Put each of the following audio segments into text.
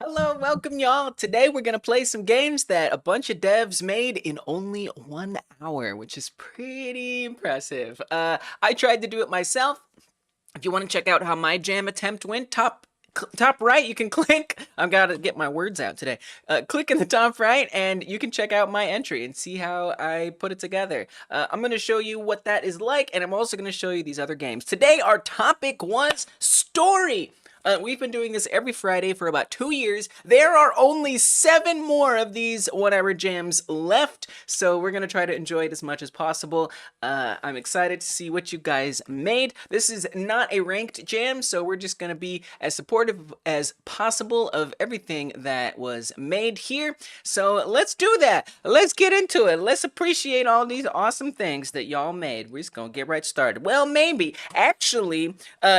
Hello, welcome y'all. Today we're gonna play some games that a bunch of devs made in only 1 hour, which is pretty impressive. I tried to do it myself. If you want to check out how my jam attempt went, top right, you can click. I've got to get my words out today. Click in the top right, and you can check out my entry and see how I put it together. I'm going to show you what that is like, and I'm also going to show you these other games. Today, our topic was story. We've been doing this every Friday for about 2 years. There are only 7 more of these 1 hour jams left, so we're gonna try to enjoy it as much as possible. I'm excited to see what you guys made. This is not a ranked jam, so we're just gonna be as supportive as possible of everything that was made here. So let's do that. Let's get into it. Let's appreciate all these awesome things that y'all made. We're just gonna get right started. Well, maybe. Actually,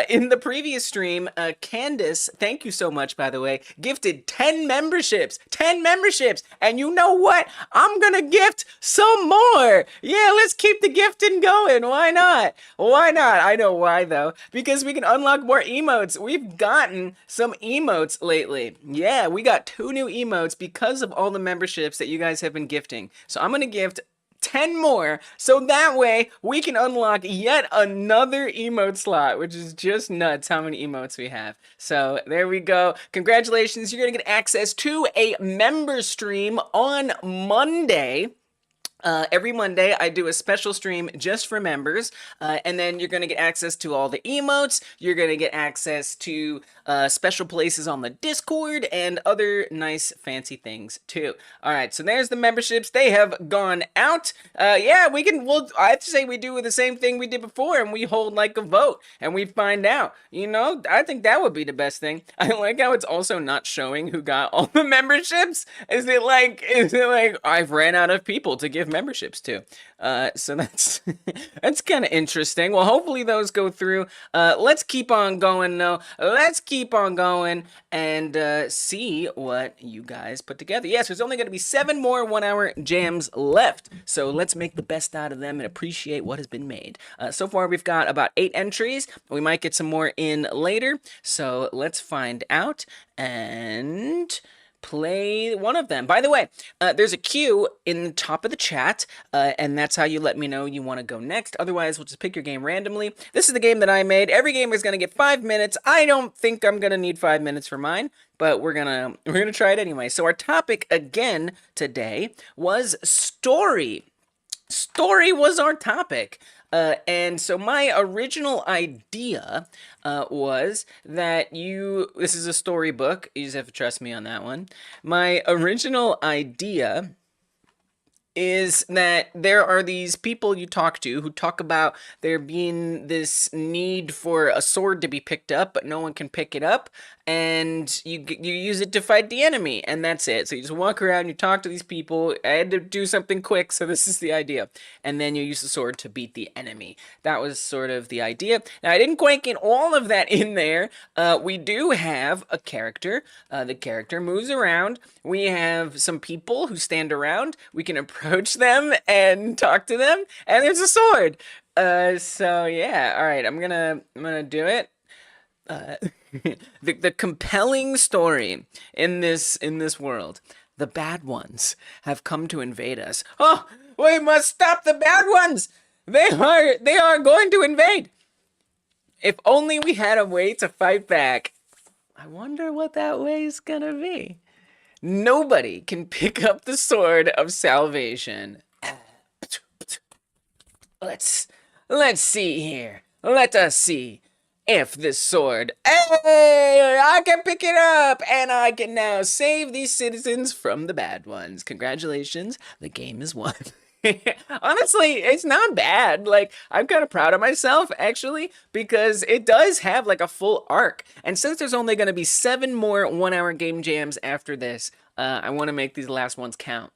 in the previous stream, Candace, thank you so much, by the way, gifted 10 memberships. 10 memberships! And you know what? I'm gonna gift some more! Yeah, let's keep the gifting going. Why not? Why not? I know why, though. Because we can unlock more emotes. We've gotten some emotes lately. Yeah, we got 2 new emotes because of all the memberships that you guys have been gifting. So I'm gonna gift 10 more, so that way we can unlock yet another emote slot, which is just nuts how many emotes we have. So there we go. Congratulations, you're gonna get access to a member stream on Monday. Every Monday, I do a special stream just for members, and then you're going to get access to all the emotes, you're going to get access to special places on the Discord, and other nice fancy things too. Alright, so there's the memberships. They have gone out. Yeah, I have to say we do the same thing we did before, and we hold like a vote, and we find out. You know, I think that would be the best thing. I like how it's also not showing who got all the memberships. Is it like I've ran out of people to give memberships to? So that's that's kind of interesting. Well, hopefully those go through. Let's keep on going though. Let's keep on going and see what you guys put together. Yes, there's only going to be 7 more 1 hour jams left. So let's make the best out of them and appreciate what has been made. So far we've got about 8 entries. We might get some more in later. So let's find out and play one of them. By the way, there's a queue in the top of the chat, and that's how you let me know you want to go next. Otherwise, we'll just pick your game randomly. This is the game that I made. Every game is going to get 5 minutes. I don't think I'm going to need 5 minutes for mine, but we're gonna try it anyway. So our topic again today was story. Story was our topic. And so my original idea was that this is a storybook, you just have to trust me on that one. My original idea is that there are these people you talk to who talk about there being this need for a sword to be picked up, but no one can pick it up, and you use it to fight the enemy, and that's it. So you just walk around, you talk to these people. I had to do something quick, so this is the idea. And then you use the sword to beat the enemy. That was sort of the idea. Now, I didn't quite get all of that in there. We do have a character. The character moves around. We have some people who stand around. We can approach them and talk to them, and there's a sword. So yeah, all right, I'm gonna do it. The compelling story in this world. The bad ones have come to invade us. Oh, we must stop the bad ones. They are going to invade. If only we had a way to fight back. I wonder what that way is gonna be. Nobody can pick up the sword of salvation. Let's see here. Let us see if this sword, hey, I can pick it up, and I can now save these citizens from the bad ones. Congratulations, the game is won. Honestly, it's not bad. Like, I'm kind of proud of myself, actually, because it does have, like, a full arc. And since there's only going to be 7 more 1 hour game jams after this, I want to make these last ones count.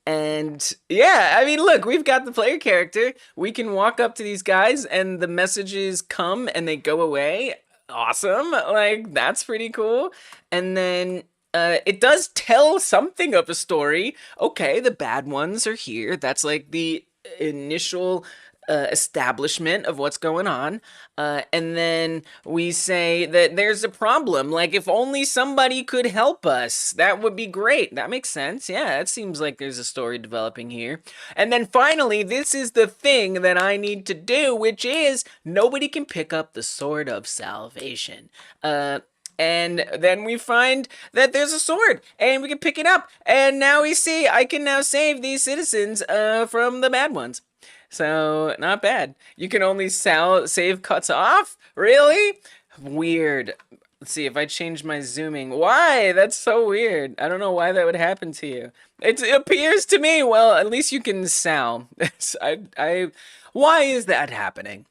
And yeah, I mean, look, we've got the player character. We can walk up to these guys and the messages come and they go away. Awesome. Like, that's pretty cool. And then it does tell something of a story. Okay, the bad ones are here. That's like the initial establishment of what's going on, and then we say that there's a problem. Like, if only somebody could help us, that would be great. That makes sense. Yeah, it seems like there's a story developing here. And then finally, this is the thing that I need to do, which is nobody can pick up the sword of salvation. And then we find that there's a sword, and we can pick it up. And now we see I can now save these citizens from the bad ones. So, not bad. You can only save cuts off? Really? Weird. Let's see if I change my zooming. Why? That's so weird. I don't know why that would happen to you. It appears to me, well, at least you can sell. Why is that happening?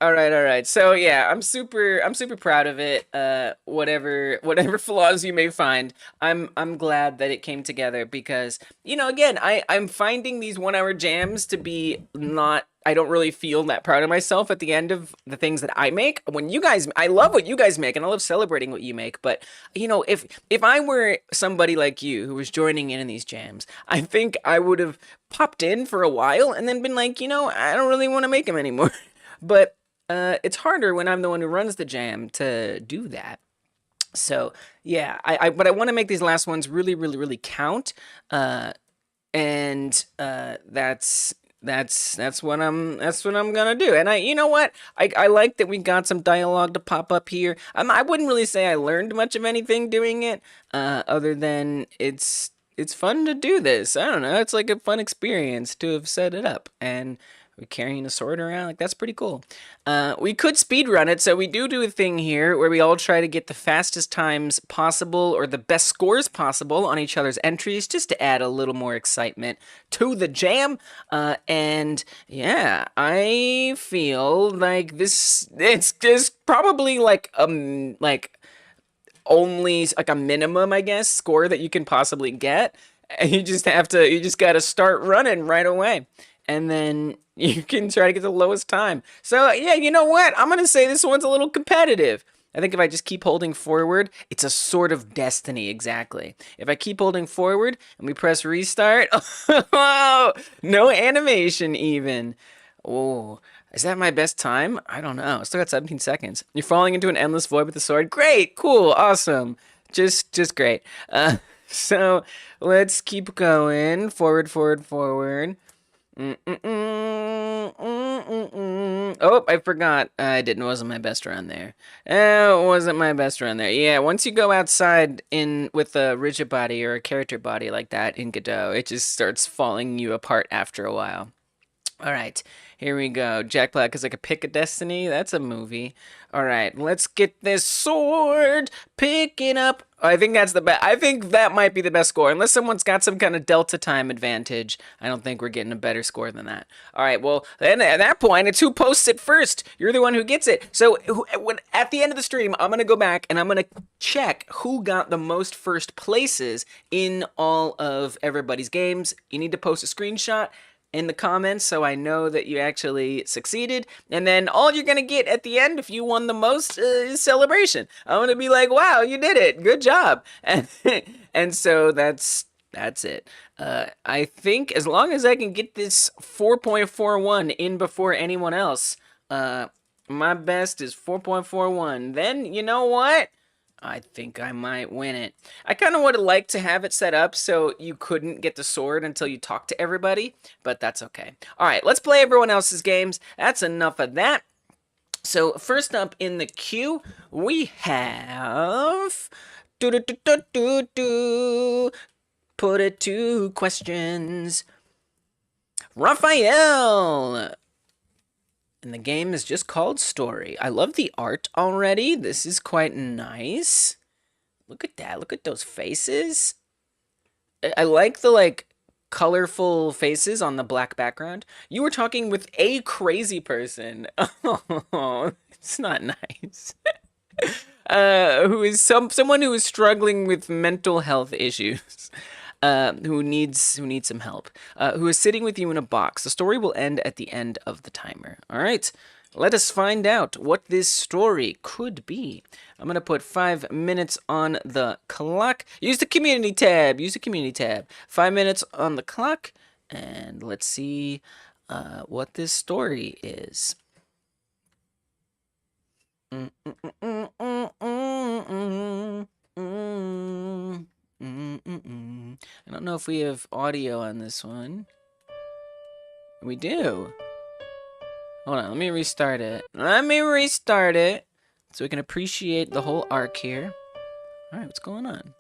All right. So yeah, I'm super proud of it. Whatever flaws you may find, I'm glad that it came together because, you know, again, I'm finding these 1 hour jams to be not. I don't really feel that proud of myself at the end of the things that I make. When you guys, I love what you guys make, and I love celebrating what you make. But you know, if I were somebody like you who was joining in these jams, I think I would have popped in for a while and then been like, you know, I don't really want to make them anymore. But it's harder when I'm the one who runs the jam to do that. So yeah, but I want to make these last ones really count, and that's what I'm gonna do. And you know what, I like that we got some dialogue to pop up here. I wouldn't really say I learned much of anything doing it, other than it's fun to do this. I don't know, it's like a fun experience to have set it up, and we're carrying a sword around. Like, that's pretty cool. We could speed run it, so we do a thing here where we all try to get the fastest times possible or the best scores possible on each other's entries, just to add a little more excitement to the jam. And yeah, I feel like it's probably like only like a minimum, I guess, score that you can possibly get. And you just gotta start running right away. And then you can try to get the lowest time. So yeah, you know what? I'm gonna say this one's a little competitive. I think if I just keep holding forward, it's a sort of destiny, exactly. If I keep holding forward and we press restart, oh, no animation even. Oh, is that my best time? I don't know. I still got 17 seconds. You're falling into an endless void with the sword. Great, cool, awesome. Just great. So let's keep going. Forward. Oh, I forgot. I didn't. It wasn't my best run there. It wasn't my best run there. Yeah, once you go outside with a rigid body or a character body like that in Godot, it just starts falling you apart after a while. All right, here we go. Jack Black is like a pick of destiny. That's a movie. All right, let's get this sword. Pick it up. I think that's the best. I think that might be the best score. Unless someone's got some kind of delta time advantage, I don't think we're getting a better score than that. All right, well, then at that point, it's who posts it first. You're the one who gets it. So at the end of the stream, I'm going to go back and I'm going to check who got the most first places in all of everybody's games. You need to post a screenshot in the comments so I know that you actually succeeded. And then all you're gonna get at the end, if you won the most, is celebration. I'm gonna be like, wow, you did it, good job. And so that's it. I think as long as I can get this 4.41 in before anyone else, my best is 4.41, then you know what? I think I might win it. I kind of would have liked to have it set up so you couldn't get the sword until you talk to everybody, but that's okay. All right, let's play everyone else's games. That's enough of that. So first up in the queue, we have... Put it to questions. Raphael! And the game is just called Story. I love the art already. This is quite nice. Look at that. Look at those faces. I like the, colorful faces on the black background. You were talking with a crazy person. Oh, it's not nice. Who is someone who is struggling with mental health issues. Who needs some help, who is sitting with you in a box. The story will end at the end of the timer. All right, let us find out what this story could be. I'm going to put 5 minutes on the clock. Use the community tab. 5 minutes on the clock. And let's see. what this story is. I don't know if we have audio on this one. We do. Hold on, let me restart it. So we can appreciate the whole arc here. Alright, what's going on?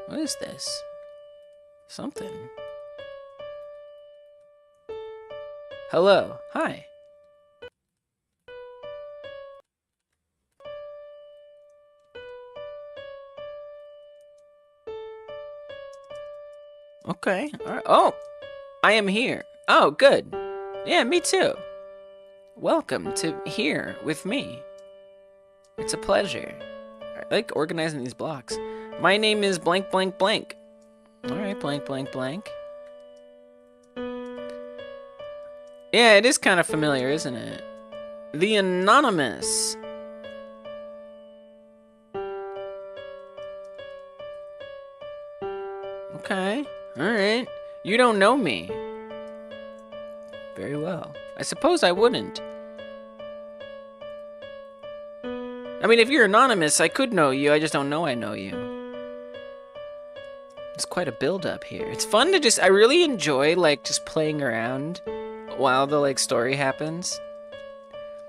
What is this? Something. Hello. Hi. Okay. All right. Oh, I am here. Oh, good. Yeah, me too. Welcome to here with me. It's a pleasure. I like organizing these blocks. My name is blank blank blank. All right, blank blank blank. Yeah, it is kind of familiar, isn't it? The Anonymous. Okay. Alright. You don't know me. Very well. I suppose I wouldn't. I mean, if you're anonymous, I could know you. I just don't know I know you. It's quite a build-up here. It's fun to just... I really enjoy, like, just playing around while the, like, story happens.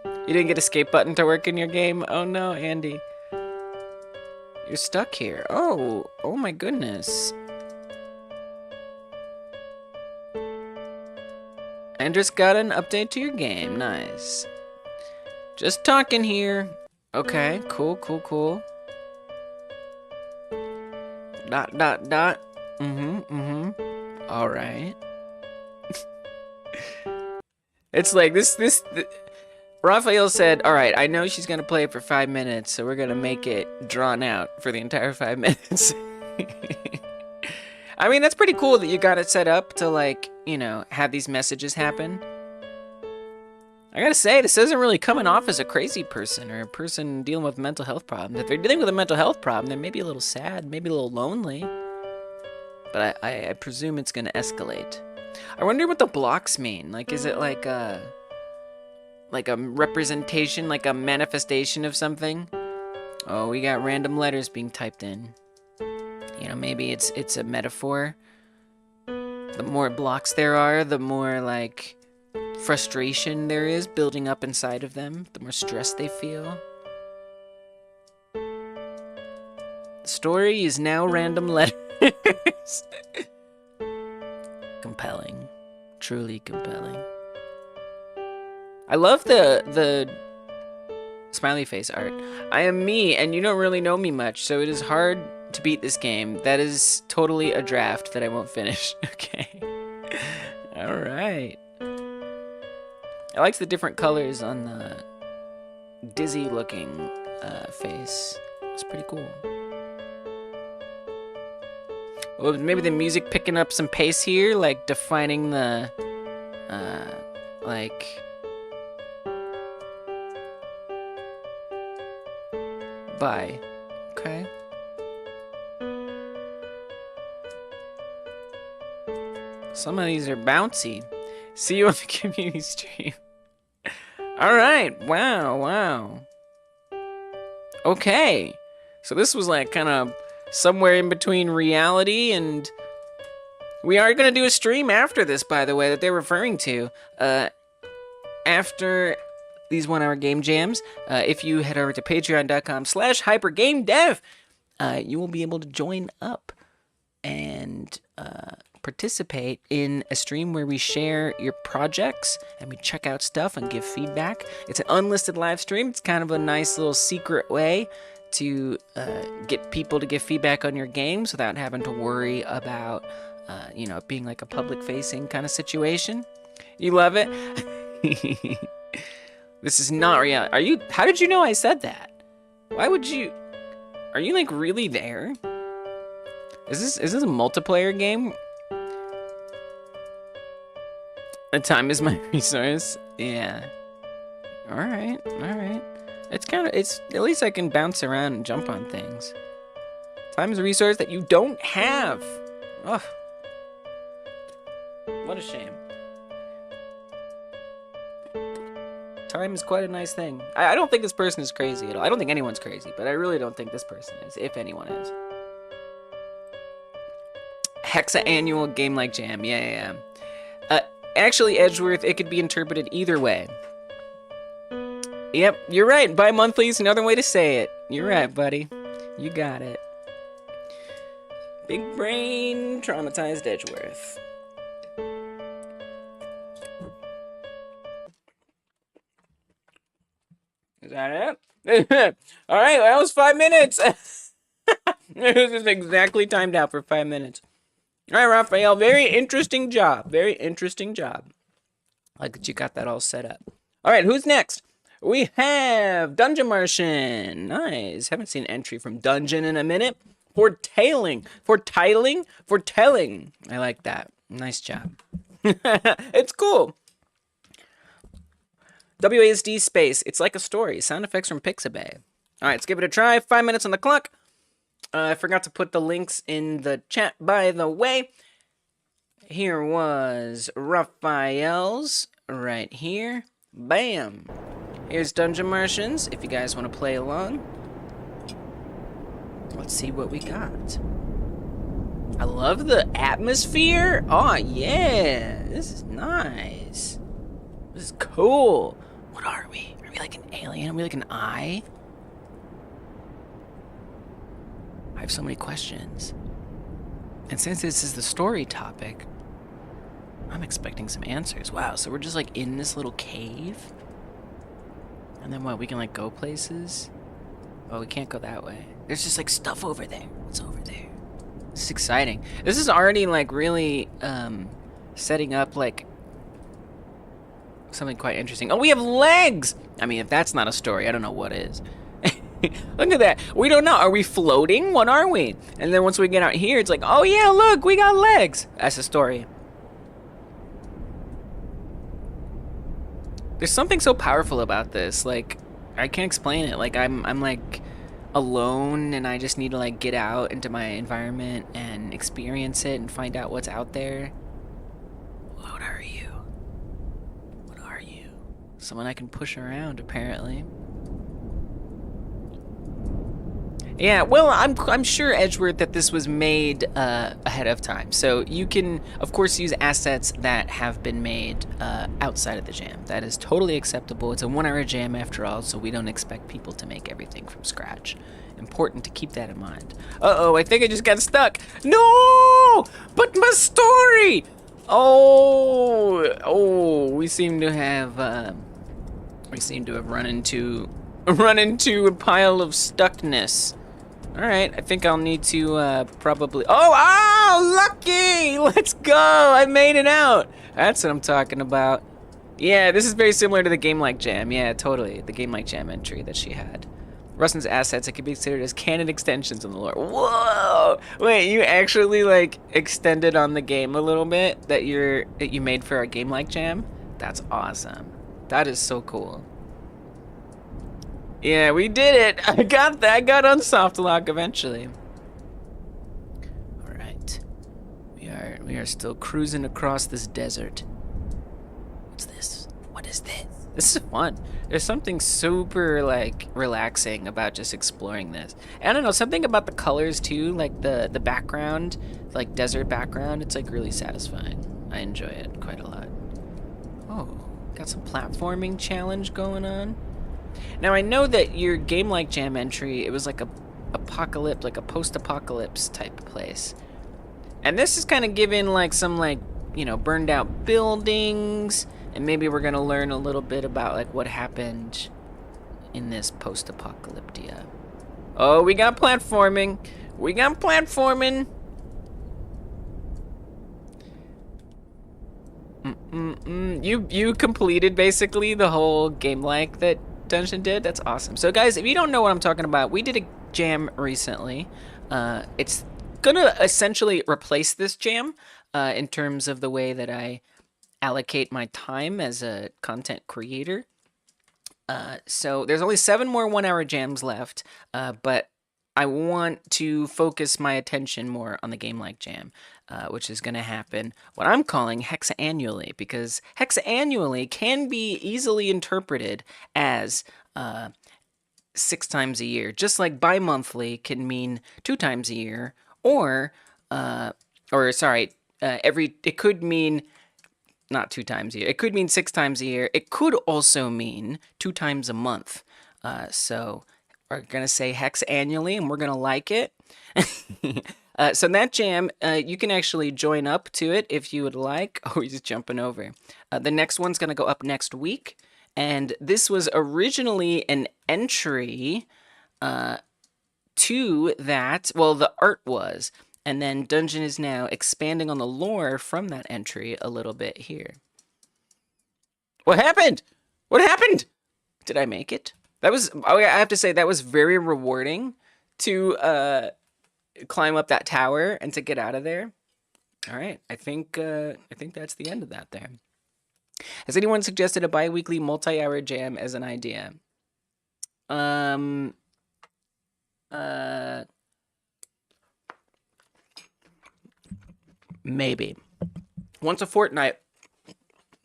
You didn't get escape button to work in your game? Oh, no, Andy. You're stuck here. Oh my goodness. And just got an update to your game. Nice. Just talking here. Okay, cool. Dot. All right. It's like this Raphael said, all right, I know she's going to play it for 5 minutes, so we're going to make it drawn out for the entire 5 minutes. I mean, that's pretty cool that you got it set up to, like, you know, have these messages happen. I gotta say, this isn't really coming off as a crazy person or a person dealing with mental health problems. If they're dealing with a mental health problem, they may be a little sad, maybe a little lonely. But I presume it's gonna escalate. I wonder what the blocks mean. Like, is it like a representation, like a manifestation of something? Oh, we got random letters being typed in. You know, maybe it's a metaphor. The more blocks there are, the more, like, frustration there is building up inside of them, the more stress they feel. The story is now random letters. Compelling. Truly compelling. I love the smiley face art. I am me, and you don't really know me much, so it is hard to beat this game. That is totally a draft that I won't finish. Okay. Alright. I liked the different colors on the dizzy looking face. It's pretty cool. Well, maybe the music picking up some pace here, like defining the like bye. Okay. Some of these are bouncy. See you on the community stream. Alright, wow. Okay. So this was like kind of somewhere in between reality and... We are going to do a stream after this, by the way, that they're referring to. After these 1-hour game jams, if you head over to patreon.com/hypergamedev, you will be able to join up and participate in a stream where we share your projects and we check out stuff and give feedback. It's an unlisted live stream. It's kind of a nice little secret way to get people to give feedback on your games without having to worry about, you know, being like a public-facing kind of situation. You love it? This is not reality. How did you know I said that? Why would you... Are you, like, really there? Is this a multiplayer game? Time is my resource. Yeah. Alright. It's at least I can bounce around and jump on things. Time is a resource that you don't have. Ugh. What a shame. Time is quite a nice thing. I don't think this person is crazy at all. I don't think anyone's crazy, but I really don't think this person is, if anyone is. Hexa annual game like jam. Yeah. Actually, Edgeworth, it could be interpreted either way. Yep, you're right. Bi-monthly is another way to say it. You're right, buddy. You got it. Big brain, traumatized Edgeworth. Is that it? All right, that was 5 minutes. This is exactly timed out for 5 minutes. All right, Raphael, very interesting job. Very interesting job. I like that you got that all set up. All right, who's next? We have Dungeon Martian. Nice. Haven't seen an entry from Dungeon in a minute. Foretelling. I like that. Nice job. It's cool. WASD space. It's like a story. Sound effects from Pixabay. All right, let's give it a try. 5 minutes on the clock. I forgot to put the links in the chat, by the way. Here was Raphael's right here. Bam. Here's Dungeon Martians, if you guys want to play along. Let's see what we got. I love the atmosphere. Oh, yeah. This is nice. This is cool. What are we? Are we like an alien? Are we like an eye? I have so many questions. And since this is the story topic, I'm expecting some answers. Wow, so we're just like in this little cave? And then what, we can like go places? Oh, we can't go that way. There's just like stuff over there. What's over there? This is exciting. This is already like really setting up like something quite interesting. Oh, we have legs! I mean, if that's not a story, I don't know what is. Look at that. We don't know. Are we floating? What are we? And then once we get out here, it's like, oh yeah, look, we got legs. That's the story. There's something so powerful about this. Like, I can't explain it. Like, I'm like alone and I just need to like get out into my environment and experience it and find out what's out there. What are you? What are you? Someone I can push around, apparently. Yeah, well, I'm sure, Edgeworth, that this was made ahead of time. So you can, of course, use assets that have been made outside of the jam. That is totally acceptable. It's a 1 hour jam after all, so we don't expect people to make everything from scratch. Important to keep that in mind. Uh-oh, I think I just got stuck. No! But my story! Oh, we seem to have run into a pile of stuckness. All right, I think I'll need to probably. Oh, lucky! Let's go! I made it out. That's what I'm talking about. Yeah, this is very similar to the Game Like Jam. Yeah, totally. The Game Like Jam entry that she had. Rustin's assets, it can be considered as canon extensions on the lore. Whoa! Wait, you actually like extended on the game a little bit that you made for our Game Like Jam? That's awesome. That is so cool. Yeah, we did it. I got that. I got on soft lock eventually. All right. We are still cruising across this desert. What's this? What is this? This is fun. There's something super like relaxing about just exploring this. And I don't know, something about the colors too, like the background, like desert background, it's like really satisfying. I enjoy it quite a lot. Oh, got some platforming challenge going on. Now I know that your Game Like Jam entry, it was like a apocalypse, like a post-apocalypse type place. And this is kind of given like some like, you know, burned out buildings, and maybe we're gonna learn a little bit about like what happened in this post-apocalyptia. Oh, we got platforming. We got platforming. You completed basically the whole game like that Dungeon did. That's awesome. So guys, if you don't know what I'm talking about, we did a jam recently. It's gonna essentially replace this jam in terms of the way that I allocate my time as a content creator. So there's only 7 more 1 hour jams left, but I want to focus my attention more on the Game Like Jam, which is going to happen what I'm calling hexannually, because hexannually can be easily interpreted as 6 times a year, just like bi-monthly can mean 2 times a year, it could mean not 2 times a year. It could mean 6 times a year. It could also mean 2 times a month. So we're going to say hex annually, and we're going to like it. So that jam, you can actually join up to it if you would like. Oh, he's just jumping over. The next one's going to go up next week. And this was originally an entry to that. Well, the art was. And then Dungeon is now expanding on the lore from that entry a little bit here. What happened? What happened? Did I make it? That was, I have to say, that was very rewarding to climb up that tower and to get out of there. All right, I think that's the end of that there. Has anyone suggested a bi-weekly multi-hour jam as an idea? Maybe. Once a fortnight.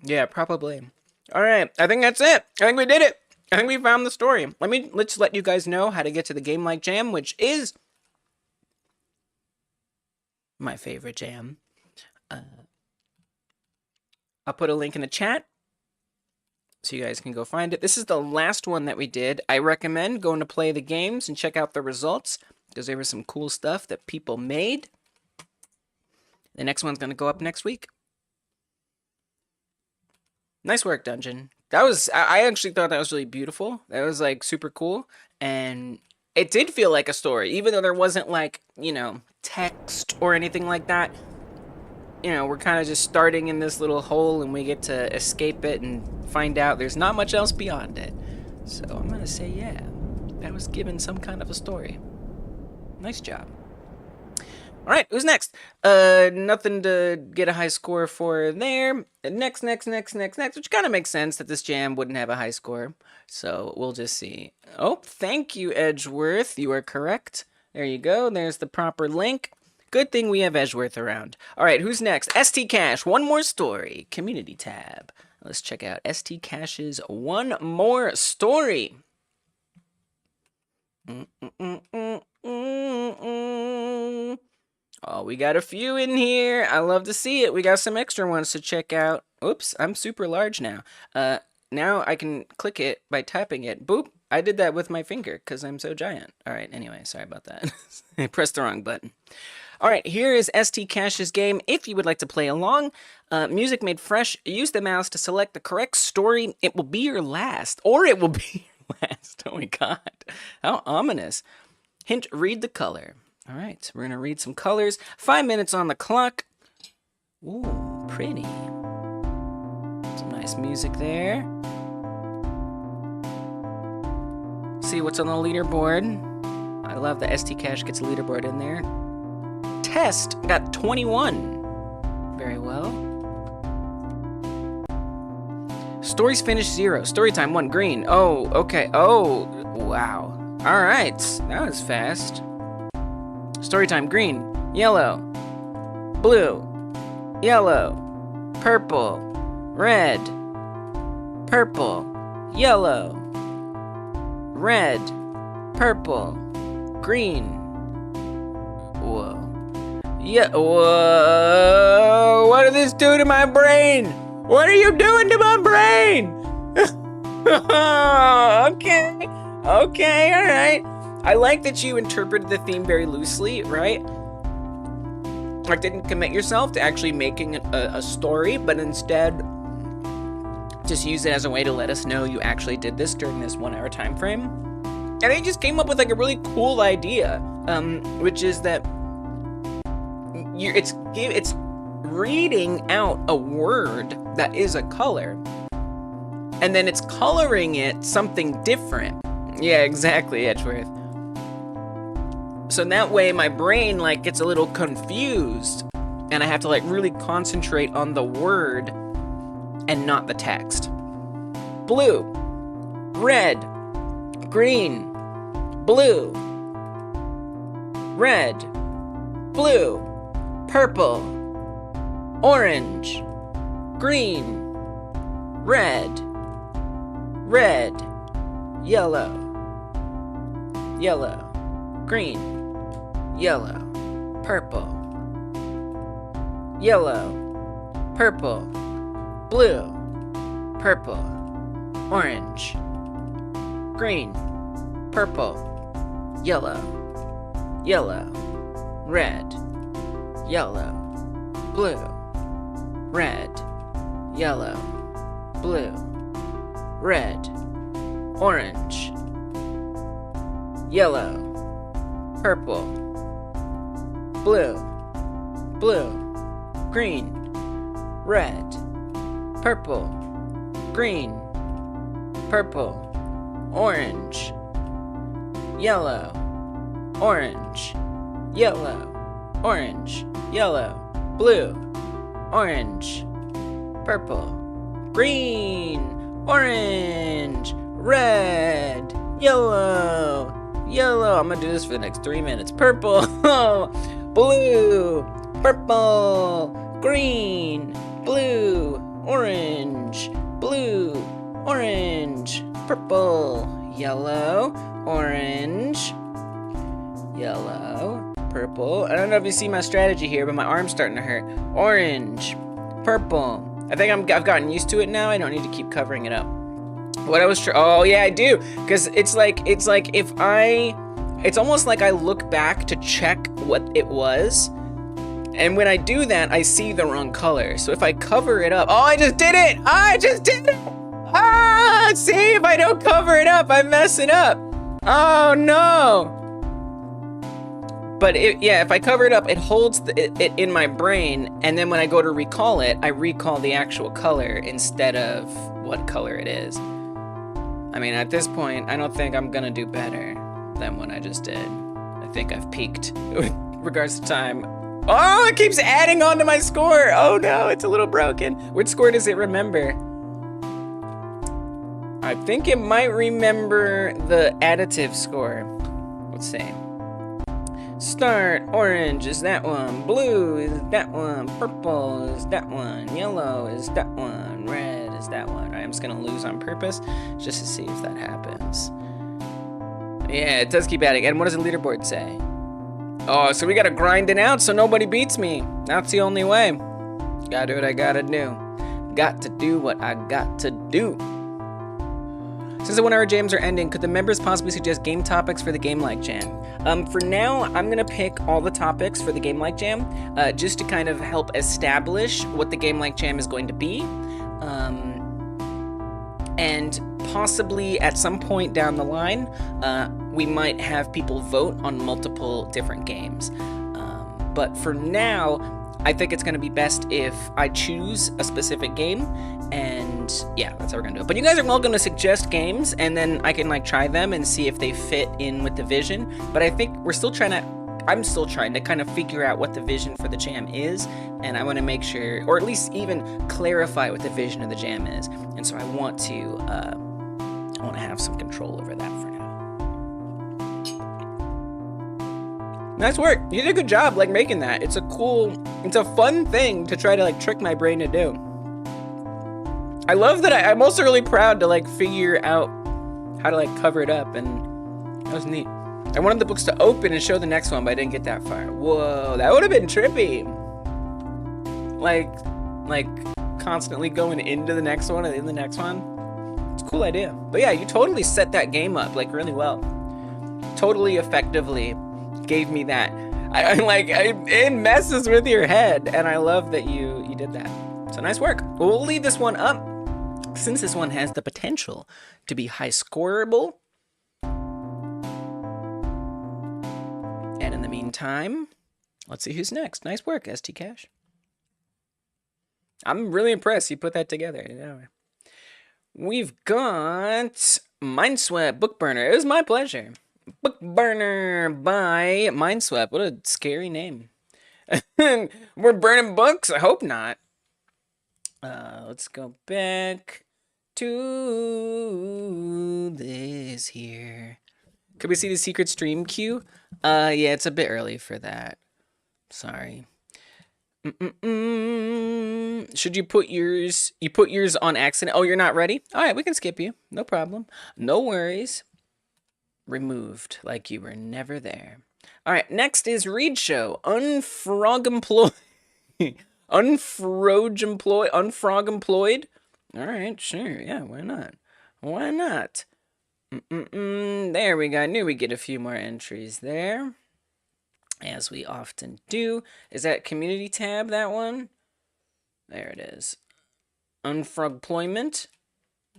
Yeah, probably. All right, I think that's it. I think we did it. I think we found the story. Let's let you guys know how to get to the Game Like Jam, which is my favorite jam. I'll put a link in the chat so you guys can go find it. This is the last one that we did. I recommend going to play the games and check out the results because there was some cool stuff that people made. The next one's going to go up next week. Nice work, Dungeon. I actually thought that was really beautiful. That was like super cool. And it did feel like a story, even though there wasn't like, text or anything like that. We're kind of just starting in this little hole and we get to escape it and find out there's not much else beyond it. So I'm going to say, yeah, that was given some kind of a story. Nice job. All right, who's next? Nothing to get a high score for there. Next, which kind of makes sense that this jam wouldn't have a high score. So we'll just see. Oh, thank you, Edgeworth. You are correct. There you go. There's the proper link. Good thing we have Edgeworth around. All right, who's next? ST Cash, One More Story, Community tab. Let's check out ST Cash's One More Story. Oh, we got a few in here. I love to see it. We got some extra ones to check out. Oops, I'm super large now. Now I can click it by tapping it. Boop. I did that with my finger because I'm so giant. All right, anyway, sorry about that. I pressed the wrong button. All right, here is ST Cash's game. If you would like to play along, music made fresh. Use the mouse to select the correct story. It will be your last, or it will be your last. Oh my God, how ominous. Hint, read the color. All right, we're gonna read some colors. 5 minutes on the clock. Ooh, pretty. Some nice music there. See what's on the leaderboard. I love that ST Cash gets a leaderboard in there. Test got 21. Very well. Stories finished 0. Storytime 1. Green. Oh, okay. Oh, wow. All right, that was fast. Storytime green, yellow, blue, yellow, purple, red, purple, yellow, red, purple, green. Whoa. Yeah, whoa. What did this do to my brain? What are you doing to my brain? Okay. Okay, all right. I like that you interpreted the theme very loosely, right? Like, didn't commit yourself to actually making a story, but instead just use it as a way to let us know you actually did this during this 1 hour time frame. And they just came up with like a really cool idea, which is that it's reading out a word that is a color, and then it's coloring it something different. Yeah, exactly, Edgeworth. So that way my brain like gets a little confused and I have to like really concentrate on the word and not the text. Blue, red, green, blue, red, blue, purple, orange, green, red, red, yellow, yellow, green, yellow, purple, yellow, purple, blue, purple, orange, green, purple, yellow, yellow, red, yellow, blue, red, yellow, blue, red, orange, yellow, purple, blue, blue, green, red, purple, green, purple, orange, yellow, orange, yellow, orange, yellow, blue, orange, purple, green, orange, red, yellow, yellow. I'm gonna do this for the next 3 minutes. Purple, blue, purple, green, blue, orange, blue, orange, purple, yellow, orange, yellow, purple. I don't know if you see my strategy here, but my arm's starting to hurt. Orange, purple. I think I've gotten used to it now. I don't need to keep covering it up. What I was oh yeah, I do, because it's like it's almost like I look back to check what it was, and when I do that, I see the wrong color. So if I cover it up, oh, I just did it! I just did it! Ah, see, if I don't cover it up, I mess it up. Oh no! But yeah, if I cover it up, it holds it in my brain, and then when I go to recall it, I recall the actual color instead of what color it is. I mean, at this point, I don't think I'm gonna do better than what I just did. I think I've peaked with regards to time. Oh, it keeps adding on to my score. Oh no, it's a little broken. Which score does it remember? I think it might remember the additive score. Let's see. Start, orange is that one, blue is that one, purple is that one, yellow is that one, red is that one. I'm just gonna lose on purpose just to see if that happens. Yeah, it does keep adding. And what does the leaderboard say? Oh, so we gotta grind it out so nobody beats me. That's the only way. Gotta do what I gotta do. Got to do what I got to do. Since the 1 hour jams are ending, could the members possibly suggest game topics for the Game Like Jam? For now, I'm gonna pick all the topics for the Game Like Jam, just to kind of help establish what the Game Like Jam is going to be. And possibly at some point down the line, we might have people vote on multiple different games. But for now, I think it's gonna be best if I choose a specific game, and yeah, that's how we're gonna do it. But you guys are welcome to suggest games, and then I can like try them and see if they fit in with the vision. But I think I'm still trying to kind of figure out what the vision for the jam is, and I wanna make sure, or at least even clarify what the vision of the jam is. And so I want to have some control over that for now. Nice work. You did a good job like making that. It's a fun thing to try to like trick my brain to do. I love that I'm also really proud to like figure out how to like cover it up, and that was neat. I wanted the books to open and show the next one, but I didn't get that far. Whoa, that would have been trippy. Like constantly going into the next one and in the next one. It's a cool idea. But yeah, you totally set that game up like really well. Totally effectively gave me that. It messes with your head, and I love that you did that. So nice work. We'll leave this one up since this one has the potential to be high scoreable. And in the meantime, let's see who's next. Nice work, ST Cash. I'm really impressed you put that together. We've got Mindswept Bookburner. It was my pleasure. Bookburner by Mindswept. What a scary name. We're burning books? I hope not. Let's go back to this here. Could we see the secret stream queue? Yeah, it's a bit early for that. Sorry. Should you put yours? You put yours on accident. Oh, you're not ready? All right, we can skip you. No problem. No worries. Removed, like you were never there. All right, next is Reed Show. Unfrog employed. Unfrog employed. All right, sure. Yeah, why not? Why not? There we go. I knew we'd get a few more entries there. As we often do. Is that community tab, that one? There it is. Unfrogployment.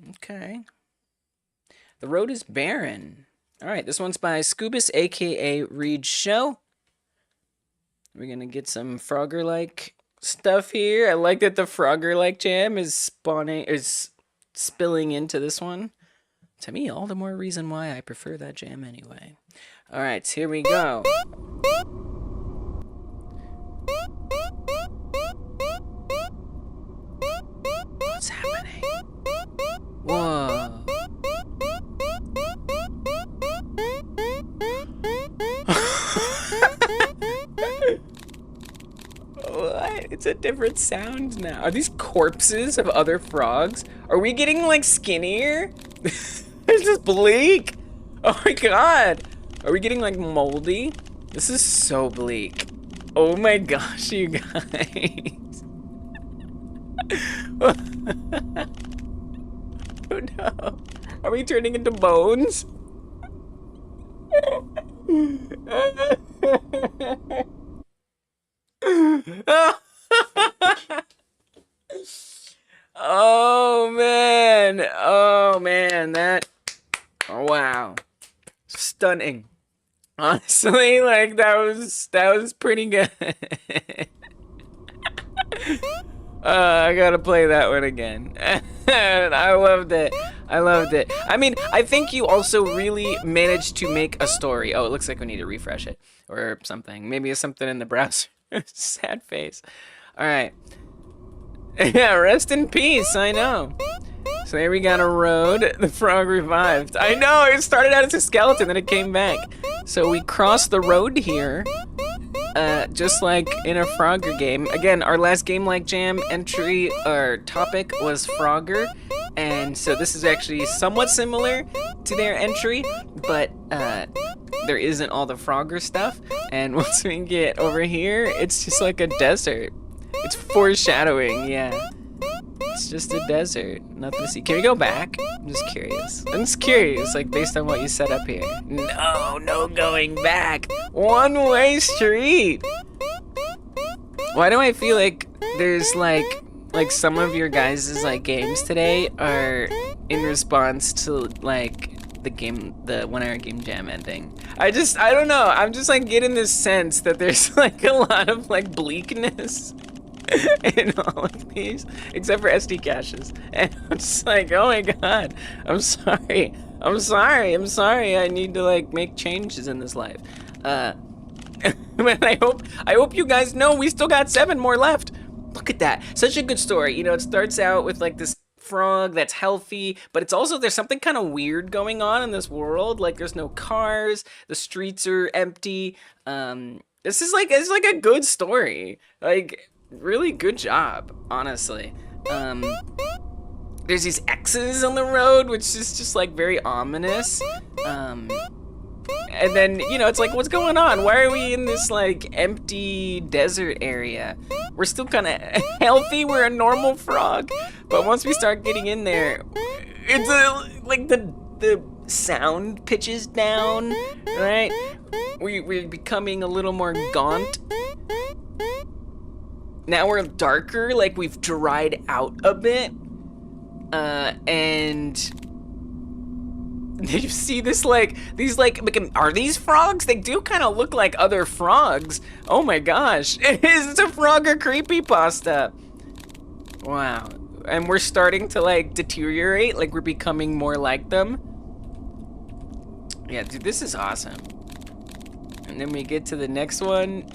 Okay. The road is barren. All right, this one's by Scubus, a.k.a. Reed Show. We're going to get some Frogger-like stuff here. I like that the Frogger-like jam is spilling into this one. To me, all the more reason why I prefer that jam anyway. All right, here we go. What's happening? Whoa. What? It's a different sound now. Are these corpses of other frogs? Are we getting like skinnier? It's just bleak. Oh my god. Are we getting like moldy? This is so bleak. Oh my gosh, you guys. Oh no. Are we turning into bones? Oh man. Oh man, that. Oh wow. Stunning. Honestly, like that was pretty good. I gotta play that one again. I loved it. I loved it. I mean, I think you also really managed to make a story. Oh, it looks like we need to refresh it or something. Maybe it's something in the browser. Sad face. All right. Yeah, rest in peace. I know. So here we got a road. The frog revived. I know, it started out as a skeleton, then it came back. So we crossed the road here, just like in a Frogger game. Again, our last Game Like Jam entry, or topic, was Frogger. And so this is actually somewhat similar to their entry, but there isn't all the Frogger stuff. And once we get over here, it's just like a desert. It's foreshadowing, yeah. It's just a desert. Nothing to see. Can we go back? I'm just curious. I'm just curious, like, based on what you set up here. No going back. One-way street. Why do I feel like there's, like some of your guys' like games today are in response to, like, the 1 hour game jam ending? I don't know. I'm just, like, getting this sense that there's, like, a lot of, like, bleakness in all of these, except for SD caches. And I'm just like, oh my god, I'm sorry. I need to like make changes in this life. But I hope you guys know we still got 7 more left. Look at that, such a good story. You know, it starts out with like this frog that's healthy, but it's also, there's something kind of weird going on in this world. Like there's no cars, the streets are empty. This is like, it's like a good story. Like, really good job, honestly. There's these X's on the road, which is just like very ominous. And then, you know, it's like, what's going on? Why are we in this like empty desert area? We're still kind of healthy. We're a normal frog, but once we start getting in there, it's like the sound pitches down, right? We're becoming a little more gaunt. Now we're darker, like we've dried out a bit. And did you see this, like, these, like, are these frogs? They do kind of look like other frogs. Oh my gosh, it's a Frogger creepypasta. Wow, and we're starting to, like, deteriorate, like we're becoming more like them. Yeah, dude, this is awesome. And then we get to the next one.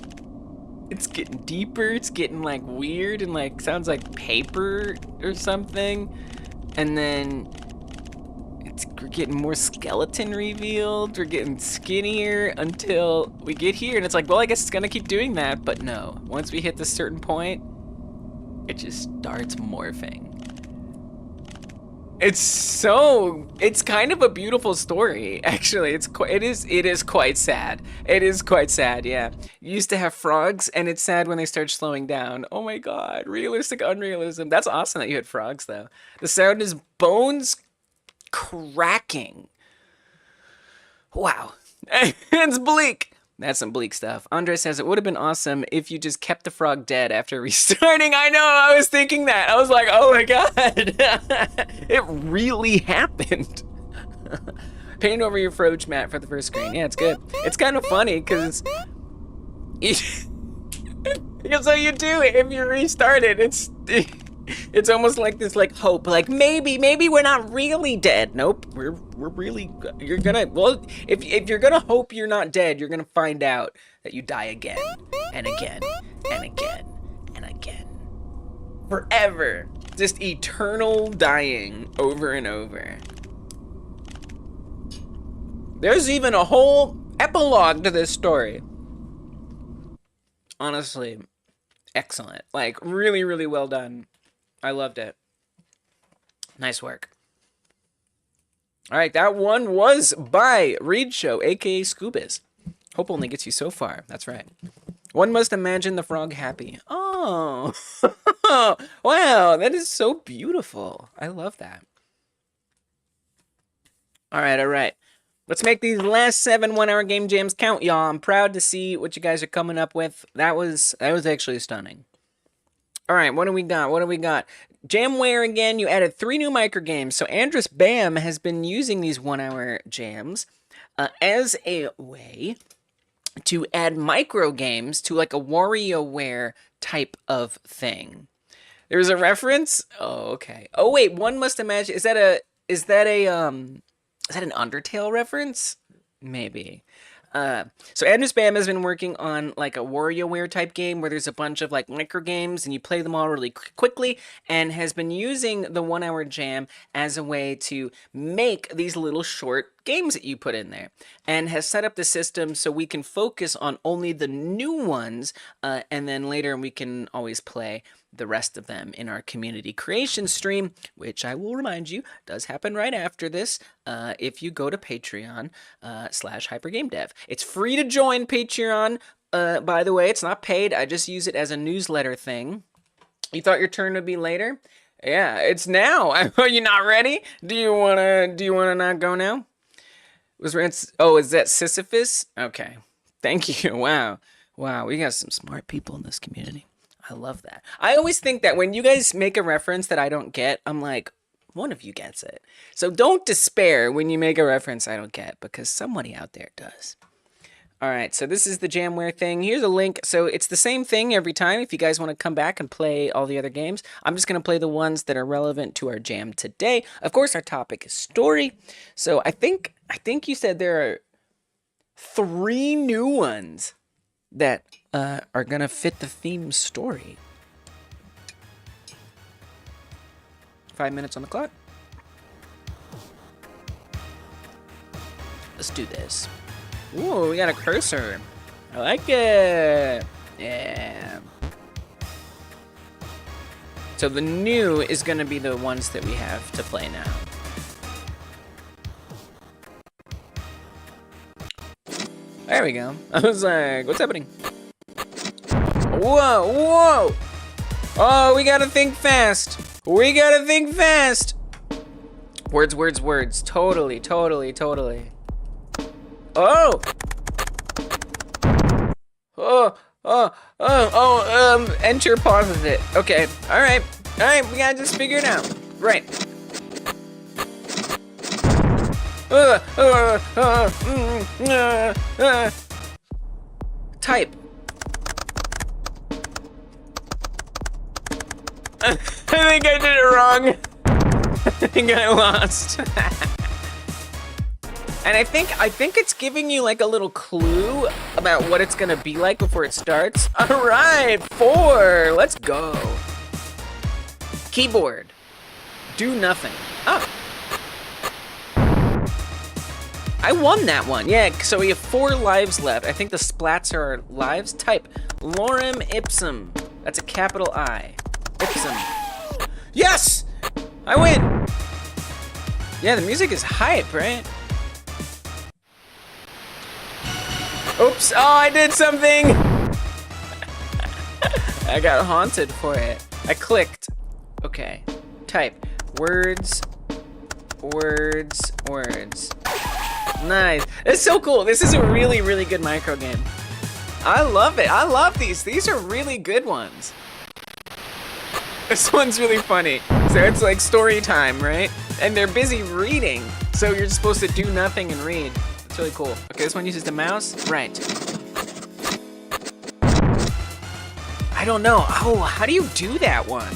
It's getting deeper, it's getting like weird and like sounds like paper or something. And then it's we're getting more skeleton revealed. We're getting skinnier until we get here. And it's like, well, I guess it's gonna keep doing that. But no, once we hit this certain point, it just starts morphing. It's kind of a beautiful story, actually. It is quite sad. It is quite sad, yeah. You used to have frogs, and it's sad when they start slowing down. Oh my god, realistic unrealism. That's awesome that you had frogs, though. The sound is bones cracking. Wow. It's bleak. That's some bleak stuff. Andre says it would have been awesome if you just kept the frog dead after restarting. I know, I was thinking that. I was like, oh my god. It really happened. Paint over your froge mat for the first screen. Yeah, it's good. It's kind of funny because so you do if you restart it. It's almost like this hope, like maybe we're not really dead. Nope, we're really, you're gonna, well, if you're gonna hope you're not dead, you're gonna find out that you die again and again and again and again. Forever. Just eternal dying over and over. There's even a whole epilogue to this story. Honestly, excellent. Like, really, really well done. I loved it. Nice work. All right, that one was by Reed Show, aka Scuba's. Hope only gets you so far. That's right. One must imagine the frog happy. Oh, wow, that is so beautiful. I love that. All right. Let's make these last 7 1-hour game jams count, y'all. I'm proud to see what you guys are coming up with. That was actually stunning. All right, what do we got? Jamware again, you added 3 new micro games. So Andrus Bam has been using these 1-hour jams as a way to add micro games to like a WarioWare type of thing. There's a reference? Oh, okay. Oh wait, one must imagine, is that an Undertale reference? Maybe. So Andrus Bam has been working on like a WarioWare type game where there's a bunch of like micro games and you play them all really quickly, and has been using the 1-hour jam as a way to make these little short games that you put in there, and has set up the system so we can focus on only the new ones, and then later we can always play the rest of them in our community creation stream, which I will remind you does happen right after this if you go to Patreon /HyperGameDev. It's free to join Patreon, by the way. It's not paid. I just use it as a newsletter thing. You thought your turn would be later? Yeah, it's now. Are you not ready? Do you wanna not go now? Oh, is that Sisyphus? Okay. Thank you. Wow, we got some smart people in this community. I love that. I always think that when you guys make a reference that I don't get, I'm like, one of you gets it. So don't despair when you make a reference I don't get, because somebody out there does. All right, so this is the Jamware thing. Here's a link. So it's the same thing every time. If you guys want to come back and play all the other games, I'm just going to play the ones that are relevant to our jam today. Of course, our topic is story. So I think you said there are 3 new ones that are gonna fit the theme story. 5 minutes on the clock. Let's do this. Ooh, we got a cursor. I like it. Yeah. So the new is gonna be the ones that we have to play now. There we go. I was like, what's happening? Whoa! Oh, we gotta think fast. Words. Totally. Oh! Enter pauses it. Okay, alright, we gotta just figure it out. Right. Type. I think I did it wrong. I think I lost. And I think it's giving you like a little clue about what it's gonna be like before it starts. All right, 4, let's go. Keyboard, do nothing. Oh. I won that one. Yeah, so we have 4 lives left. I think the splats are our lives. Type lorem ipsum. That's a capital I. Ipsum. Yes! I win! Yeah, the music is hype, right? Oops, oh, I did something! I got haunted for it. I clicked. Okay, type words, words, words. Nice, it's so cool. This is a really, really good micro game. I love it, I love these. These are really good ones. This one's really funny. So it's like story time, right? And they're busy reading. So you're supposed to do nothing and read. It's really cool. Okay, this one uses the mouse. Right. I don't know. Oh, how do you do that one?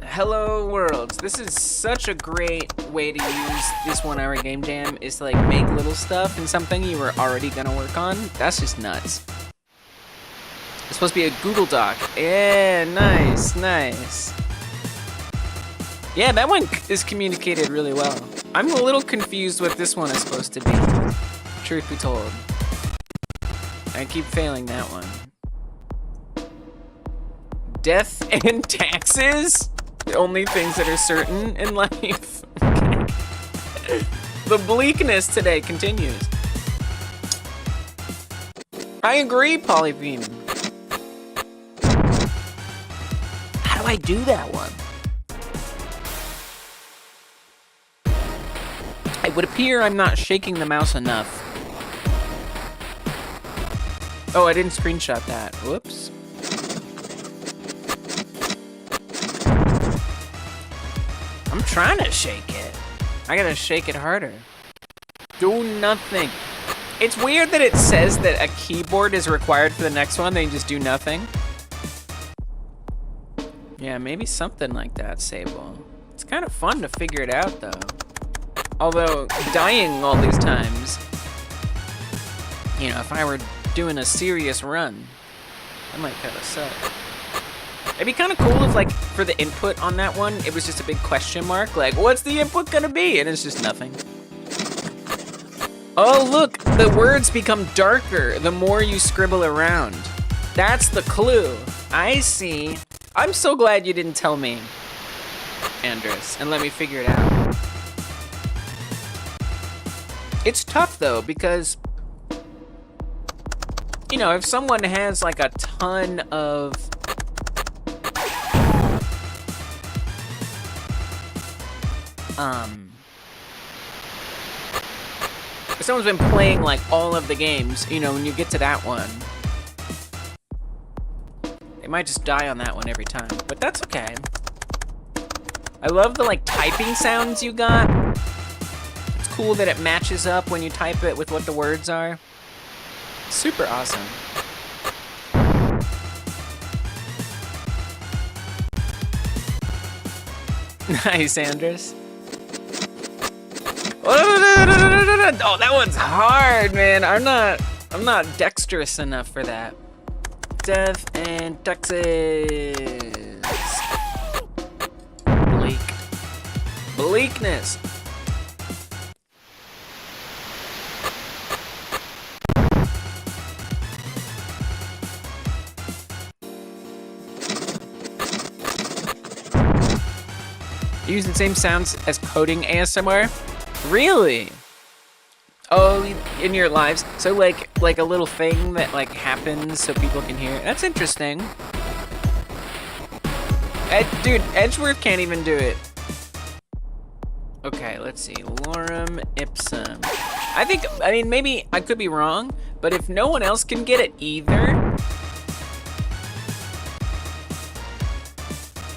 Hello worlds. This is such a great way to use this 1 hour game jam is to like make little stuff in something you were already gonna work on. That's just nuts. It's supposed to be a Google Doc. Yeah, nice, nice. Yeah, that one is communicated really well. I'm a little confused what this one is supposed to be. Truth be told. I keep failing that one. Death and taxes? The only things that are certain in life. Okay. The bleakness today continues. I agree, Polybeam. How do I do that one? It would appear I'm not shaking the mouse enough. Oh, I didn't screenshot that. Whoops. I'm trying to shake it. I gotta shake it harder. Do nothing. It's weird that it says that a keyboard is required for the next one, then you just do nothing. Yeah, maybe something like that, Sable. It's kind of fun to figure it out, though. Although, dying all these times, you know, if I were doing a serious run, that might kind of suck. It'd be kind of cool if, like, for the input on that one, it was just a big question mark, like, what's the input gonna be? And it's just nothing. Oh, look, the words become darker the more you scribble around. That's the clue. I see. I'm so glad you didn't tell me, Andres, and let me figure it out. It's tough, though, because, you know, if someone has, like, a ton of if someone's been playing like all of the games, you know, when you get to that one, they might just die on that one every time, but that's okay. I love the like typing sounds you got. It's cool that it matches up when you type it with what the words are. Super awesome. Nice, Andres. Oh, that one's hard, man. I'm not dexterous enough for that. Death and taxes. Bleakness. You use the same sounds as coding ASMR? Really? Oh, in your lives? So like a little thing that like happens so people can hear it? That's interesting. Dude, Edgeworth can't even do it. Okay, let's see. Lorem ipsum. I mean, maybe I could be wrong, but if no one else can get it either,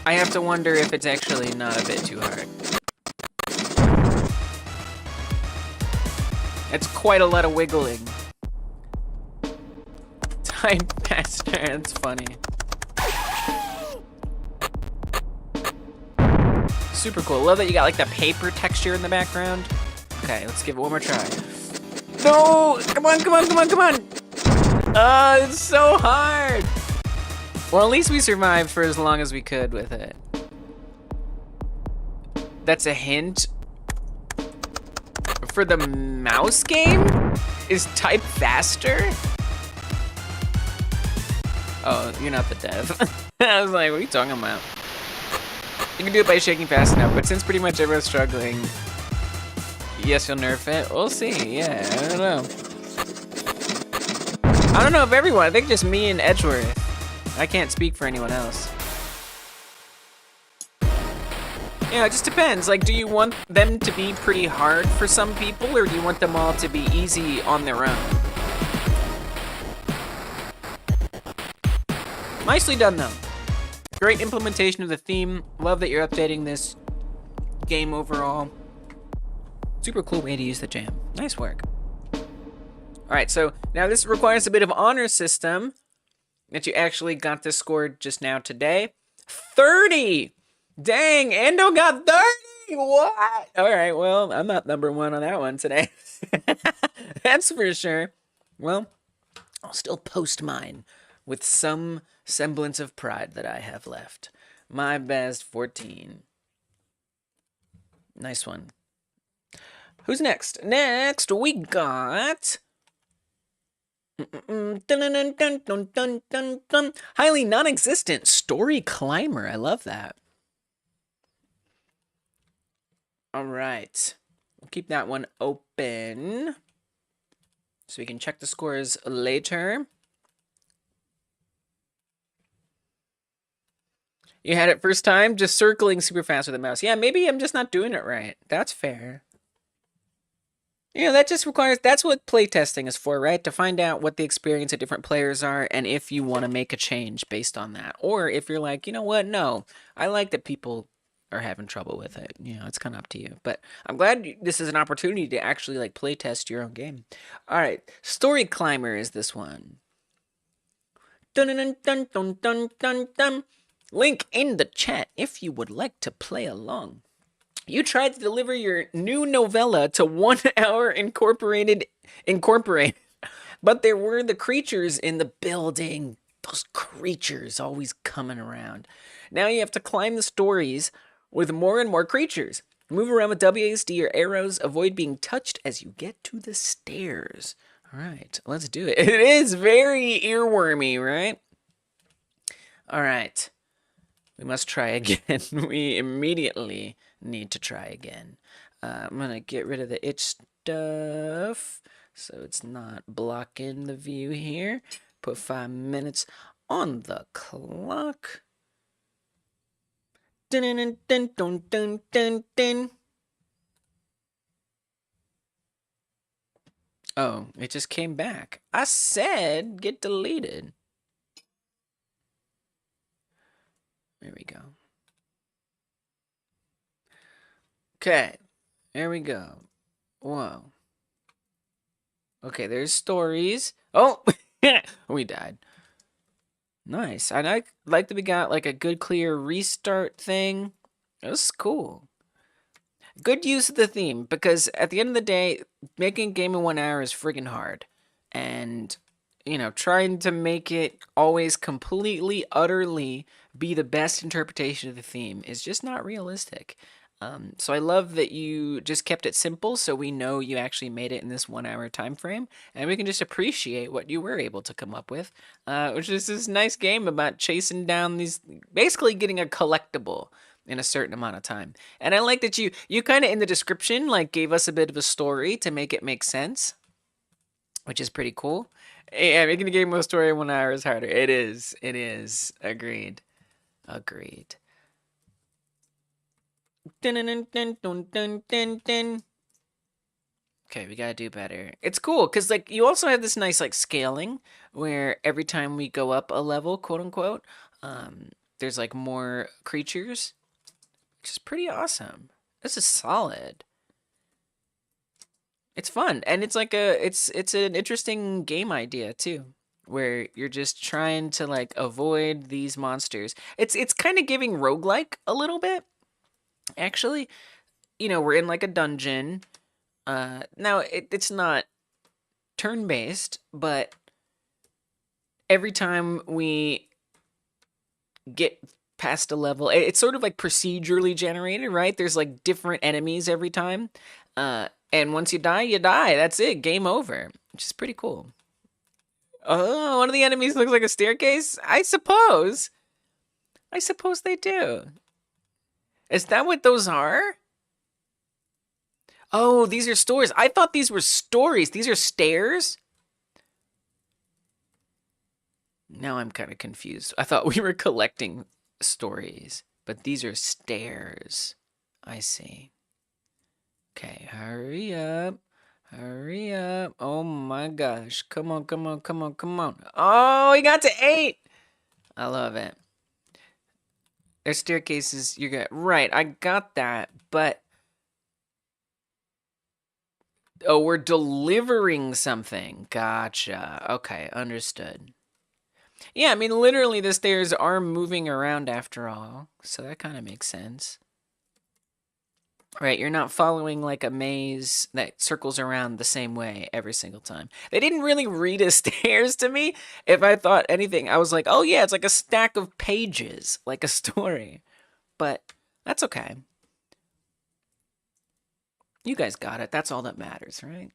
I have to wonder if it's actually not a bit too hard. It's quite a lot of wiggling. Type master, it's funny. Super cool. Love that you got like the paper texture in the background. Okay, let's give it one more try. No! Come on, come on, come on, come on! It's so hard! Well, at least we survived for as long as we could with it. That's a hint. for the mouse game? Is type faster? Oh, you're not the dev. I was like, what are you talking about? You can do it by shaking fast enough, but since pretty much everyone's struggling, yes, you'll nerf it. We'll see. Yeah, I don't know. I don't know if everyone. I think just me and Edgeworth. I can't speak for anyone else. Yeah, it just depends. Like, do you want them to be pretty hard for some people, or do you want them all to be easy on their own? Nicely done, though. Great implementation of the theme. Love that you're updating this game overall. Super cool way to use the jam. Nice work. All right, so now this requires a bit of honor system that you actually got this scored just now today. 30! Dang, Endo got 30! What? All right, well, I'm not number one on that one today. That's for sure. Well, I'll still post mine with some semblance of pride that I have left. My best 14. Nice one. Who's next? Next, we got... highly non-existent story climber. I love that. All right. We'll keep that one open so we can check the scores later. You had it first time, just circling super fast with the mouse. Yeah, maybe I'm just not doing it right. That's fair. You know, that just requires, that's what playtesting is for, right? To find out what the experience of different players are and if you want to make a change based on that. Or if you're like, you know what, no, I like that people are having trouble with it. You know, it's kind of up to you. But I'm glad this is an opportunity to actually like playtest your own game. All right, Story Climber is this one. Dun dun dun dun dun dun dun. Link in the chat if you would like to play along. You tried to deliver your new novella to 1 hour incorporated, but there were the creatures in the building. Those creatures always coming around. Now you have to climb the stories with more and more creatures. Move around with WASD or arrows. Avoid being touched as you get to the stairs. All right, let's do it. It is very earwormy, right? All right. We must try again. We immediately need to try again. I'm going to get rid of the itch stuff so it's not blocking the view here. Put 5 minutes on the clock. Dun dun dun dun dun dun dun. Oh, it just came back. I said get deleted. There we go. Okay, there we go. Whoa. Okay, there's stories. Oh, we died. Nice. I like that we got like a good clear restart thing. That's cool. Good use of the theme, because at the end of the day, making a game in 1 hour is friggin' hard. And, you know, trying to make it always completely, utterly be the best interpretation of the theme is just not realistic. So I love that you just kept it simple so we know you actually made it in this 1 hour time frame, and we can just appreciate what you were able to come up with, which is this nice game about chasing down these, basically getting a collectible in a certain amount of time. And I like that you kind of in the description like gave us a bit of a story to make it make sense, which is pretty cool. Yeah, making a game with a story in 1 hour is harder. It is. Agreed. Dun, dun, dun, dun, dun, dun, dun. Okay, we gotta do better. It's cool because like you also have this nice like scaling where every time we go up a level, quote unquote, there's like more creatures, which is pretty awesome. This is solid. It's fun, and it's like it's an interesting game idea too, where you're just trying to like avoid these monsters. It's kind of giving roguelike a little bit. Actually, you know, we're in like a dungeon. Now it's not turn-based, but every time we get past a level, it's sort of like procedurally generated, right? There's like different enemies every time. And once you die, you die. That's it. Game over. Which is pretty cool. Oh, one of the enemies looks like a staircase? I suppose. I suppose they do. Is that what those are? Oh, these are stories. I thought these were stories. These are stairs? Now I'm kind of confused. I thought we were collecting stories, but these are stairs. I see. Okay, hurry up. Hurry up. Oh my gosh. Come on, come on, come on, come on. Oh, we got to 8. I love it. There's staircases. You're good. Right, I got that, but... Oh, we're delivering something. Gotcha. Okay, understood. Yeah, I mean, literally the stairs are moving around after all, so that kind of makes sense. Right, you're not following like a maze that circles around the same way every single time. They didn't really read as stairs to me. If I thought anything, I was like, oh yeah, it's like a stack of pages, like a story. But that's okay. You guys got it. That's all that matters, right?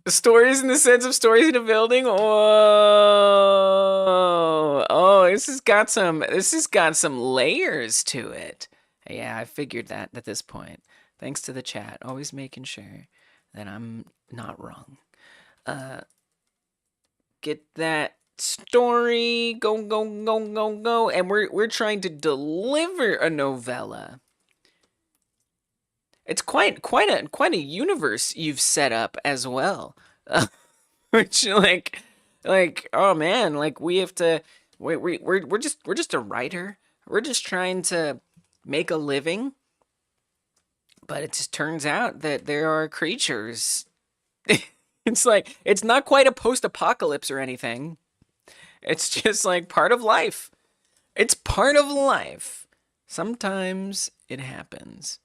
Stories in the sense of stories in a building. Oh, this has got some layers to it. Yeah, I figured that at this point. Thanks to the chat, always making sure that I'm not wrong. Get that story. Go, go, go, go, go. And we're trying to deliver a novella. It's quite a universe you've set up as well. Which like oh man, like we have to we're just a writer. We're just trying to make a living. But it just turns out that there are creatures. It's like it's not quite a post-apocalypse or anything. It's just like part of life. It's part of life. Sometimes it happens.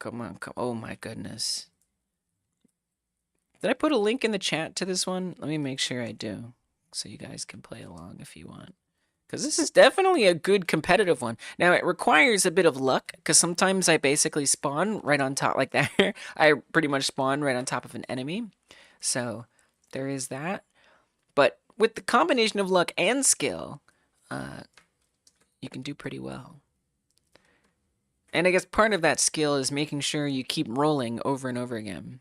Come on, come. Oh my goodness. Did I put a link in the chat to this one? Let me make sure I do, so you guys can play along if you want. Because this is definitely a good competitive one. Now, it requires a bit of luck, because sometimes I basically spawn right on top like that. I pretty much spawn right on top of an enemy. So, there is that. But with the combination of luck and skill, you can do pretty well. And I guess part of that skill is making sure you keep rolling over and over again.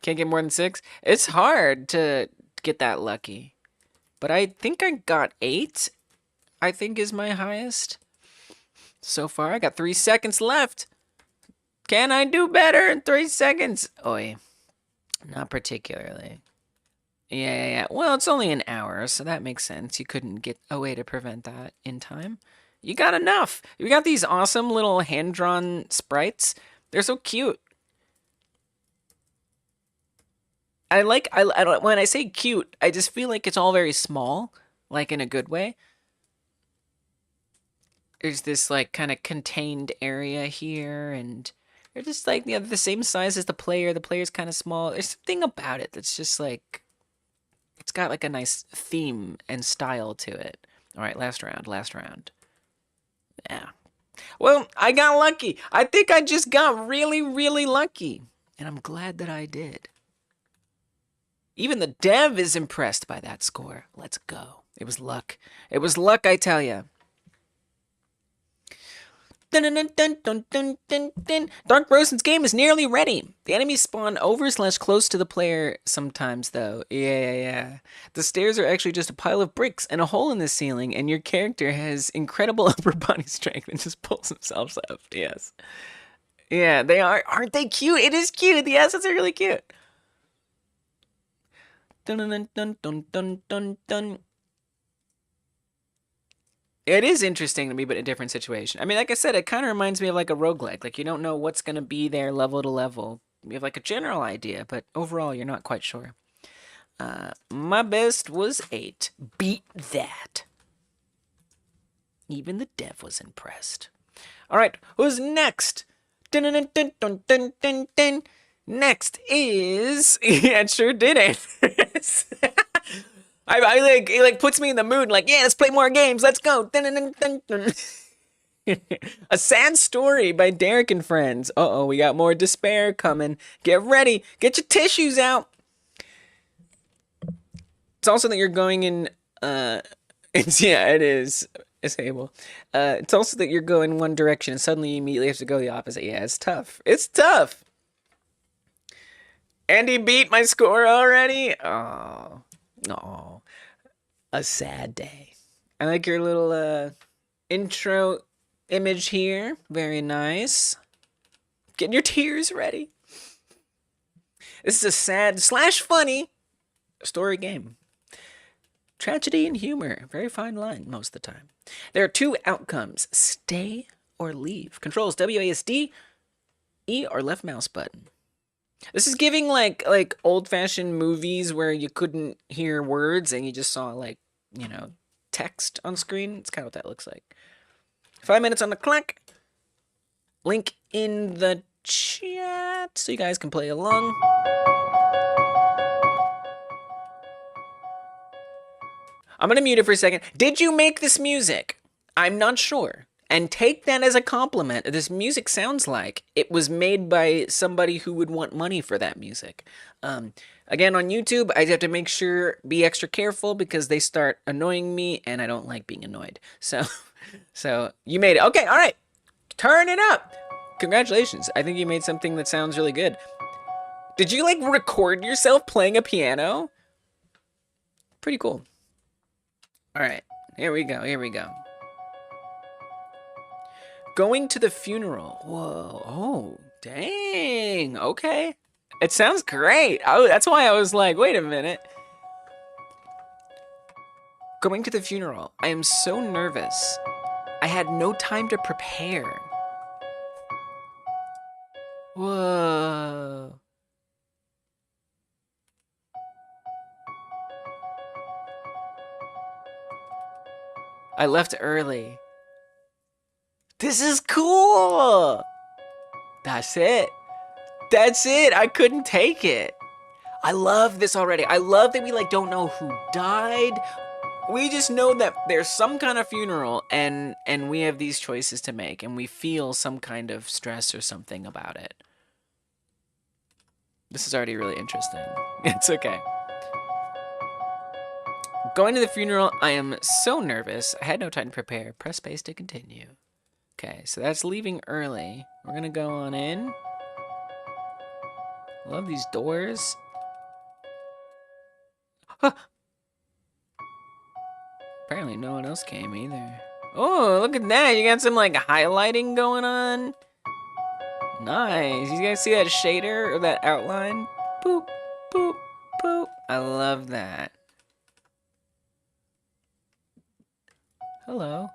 Can't get more than 6? It's hard to get that lucky. But I think I got 8, I think is my highest. So far, I got 3 seconds left. Can I do better in 3 seconds? Oi, not particularly. Yeah. Well, it's only an hour, so that makes sense. You couldn't get a way to prevent that in time. You got enough. We got these awesome little hand-drawn sprites. They're so cute. When I say cute, I just feel like it's all very small, like in a good way. There's this like kind of contained area here, and they're just like the same size as the player. The player's kind of small. There's something about it that's just like, it's got like a nice theme and style to it. All right, last round. Yeah. Well, I got lucky. I think I just got really, really lucky. And I'm glad that I did. Even the dev is impressed by that score. Let's go. It was luck. It was luck, I tell ya. Dark Rosen's game is nearly ready. The enemies spawn over/close to the player sometimes, though. Yeah. The stairs are actually just a pile of bricks and a hole in the ceiling, and your character has incredible upper body strength and just pulls themselves up. Yes. Yeah, they are. Aren't they cute? It is cute. The assets are really cute. It is interesting to me, but in a different situation. I mean, like I said, it kind of reminds me of like a roguelike. Like, you don't know what's going to be there level to level. You have like a general idea, but overall, you're not quite sure. My best was 8. Beat that. Even the dev was impressed. All right, who's next? Next is... Yeah, it sure did it. It like puts me in the mood, like, yeah, let's play more games, let's go. A Sad Story by Derek and Friends. Uh-oh, we got more despair coming. Get ready. Get your tissues out. It's also that you're going in, yeah, it is. It's able. It's also that you're going one direction and suddenly you immediately have to go the opposite. Yeah, it's tough. It's tough. Andy beat my score already? Oh. Oh. A sad day. I like your little, intro image here. Very nice. Get your tears ready. This is a sad / funny story game. Tragedy and humor. Very fine line most of the time. There are 2 outcomes. Stay or leave. Controls WASD, E or left mouse button. This is giving like old-fashioned movies where you couldn't hear words and you just saw like, you know, text on screen. It's kind of what that looks like. 5 minutes on the clock. Link in the chat so you guys can play along. I'm gonna mute it for a second. Did you make this music? I'm not sure. And take that as a compliment. This music sounds like it was made by somebody who would want money for that music. Again, on YouTube, I have to make sure, be extra careful because they start annoying me and I don't like being annoyed. So you made it. Okay, all right. Turn it up. Congratulations. I think you made something that sounds really good. Did you like record yourself playing a piano? Pretty cool. All right, here we go, here we go. Going to the funeral. Whoa, oh, dang, okay. It sounds great. Oh, that's why I was like, wait a minute. Going to the funeral. I am so nervous. I had no time to prepare. Whoa. I left early. This is cool. That's it. That's it. I couldn't take it. I love this already. I love that we like don't know who died. We just know that there's some kind of funeral and we have these choices to make and we feel some kind of stress or something about it. This is already really interesting. It's okay. Going to the funeral, I am so nervous. I had no time to prepare. Press space to continue. Okay, so that's leaving early. We're gonna go on in. Love these doors. Huh. Apparently no one else came either. Oh, look at that. You got some like highlighting going on. Nice. You guys see that shader or that outline? Boop, boop, boop. I love that. Hello.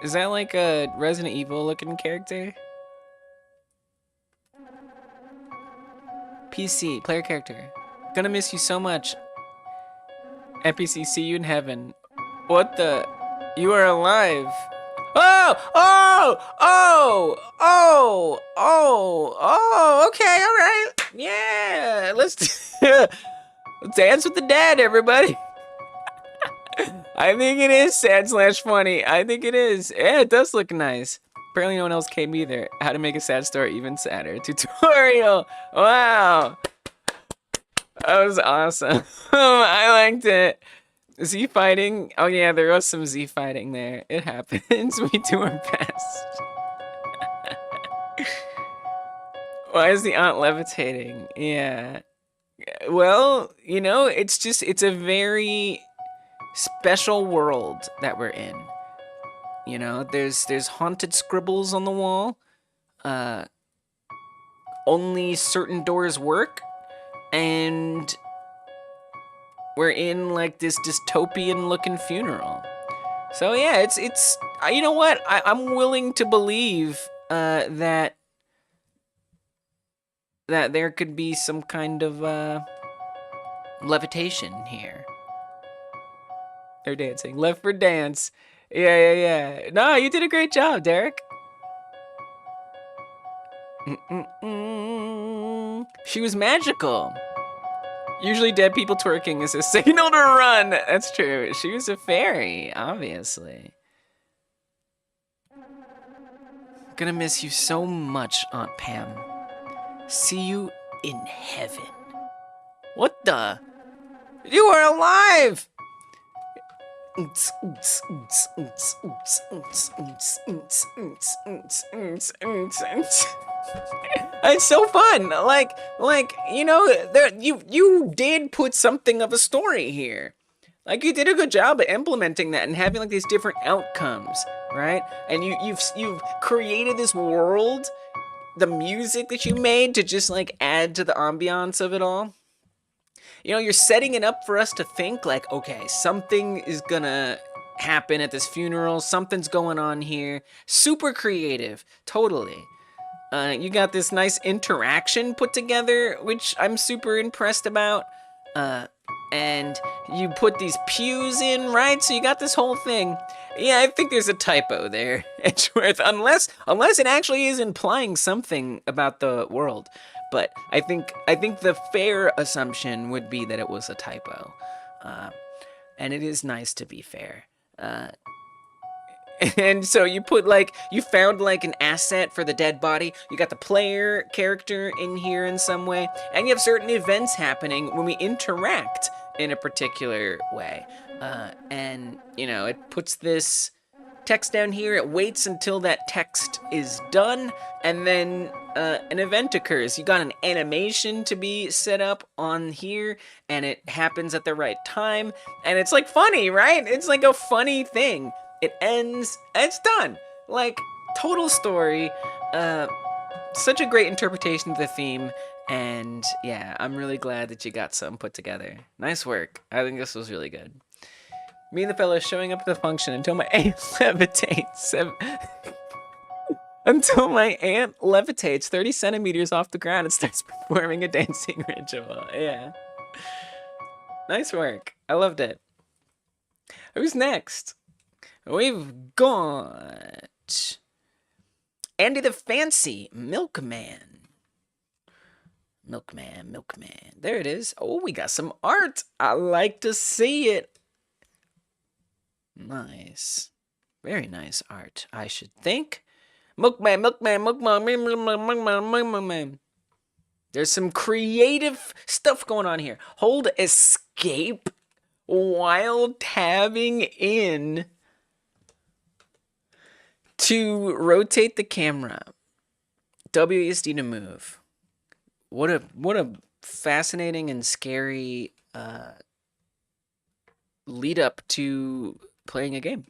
Is that like a Resident Evil looking character? PC, player character. Gonna miss you so much. NPC, see you in heaven. What the? You are alive. Oh! Oh! Oh! Oh! Oh! Oh! Okay, alright. Yeah! Let's dance with the dead, everybody. I think it is sad / funny. I think it is. Yeah, it does look nice. Apparently no one else came either. How to make a sad story even sadder. Tutorial. Wow. That was awesome. I liked it. Z fighting. Oh yeah, there was some Z fighting there. It happens. We do our best. Why is the aunt levitating? Yeah. Well, you know, it's a very special world that we're in. You know, there's haunted scribbles on the wall. Only certain doors work, and we're in like this dystopian looking funeral. So yeah, it's you know what? I'm willing to believe that there could be some kind of levitation here. They're dancing. Left for dance. Yeah. No, you did a great job, Derek. She was magical. Usually dead people twerking is a signal to run. That's true. She was a fairy, obviously. Gonna miss you so much, Aunt Pam. See you in heaven. What the? You are alive! It's so fun. Like you know, you did put something of a story here. Like you did a good job at implementing that and having like these different outcomes, right? And you've created this world, the music that you made to just like add to the ambiance of it all. You know, you're setting it up for us to think like, okay, something is gonna happen at this funeral. Something's going on here. Super creative, totally. You got this nice interaction put together, which I'm super impressed about. And you put these pews in, right? So you got this whole thing. Yeah, I think there's a typo there, Edgeworth, unless it actually is implying something about the world. But I think the fair assumption would be that it was a typo, and it is nice to be fair. And so you found like an asset for the dead body. You got the player character in here in some way, and you have certain events happening when we interact in a particular way. And you know, it puts this text down here. It waits until that text is done, and then an event occurs. You got an animation to be set up on here, and it happens at the right time, and it's like funny, right? It's like a funny thing. It ends, it's done. Like, total story. Such a great interpretation of the theme, and yeah, I'm really glad that you got something put together. Nice work. I think this was really good. Me and the fellow showing up at the function until my aunt levitates. Until my aunt levitates 30 centimeters off the ground and starts performing a dancing ritual. Yeah. Nice work. I loved it. Who's next? We've got Andy the Fancy Milkman. Milkman. There it is. Oh, we got some art. I like to see it. Nice. Very nice art, I should think. Milkman. There's some creative stuff going on here. Hold escape while tabbing in to rotate the camera. WASD to move. What a fascinating and scary lead up to playing a game.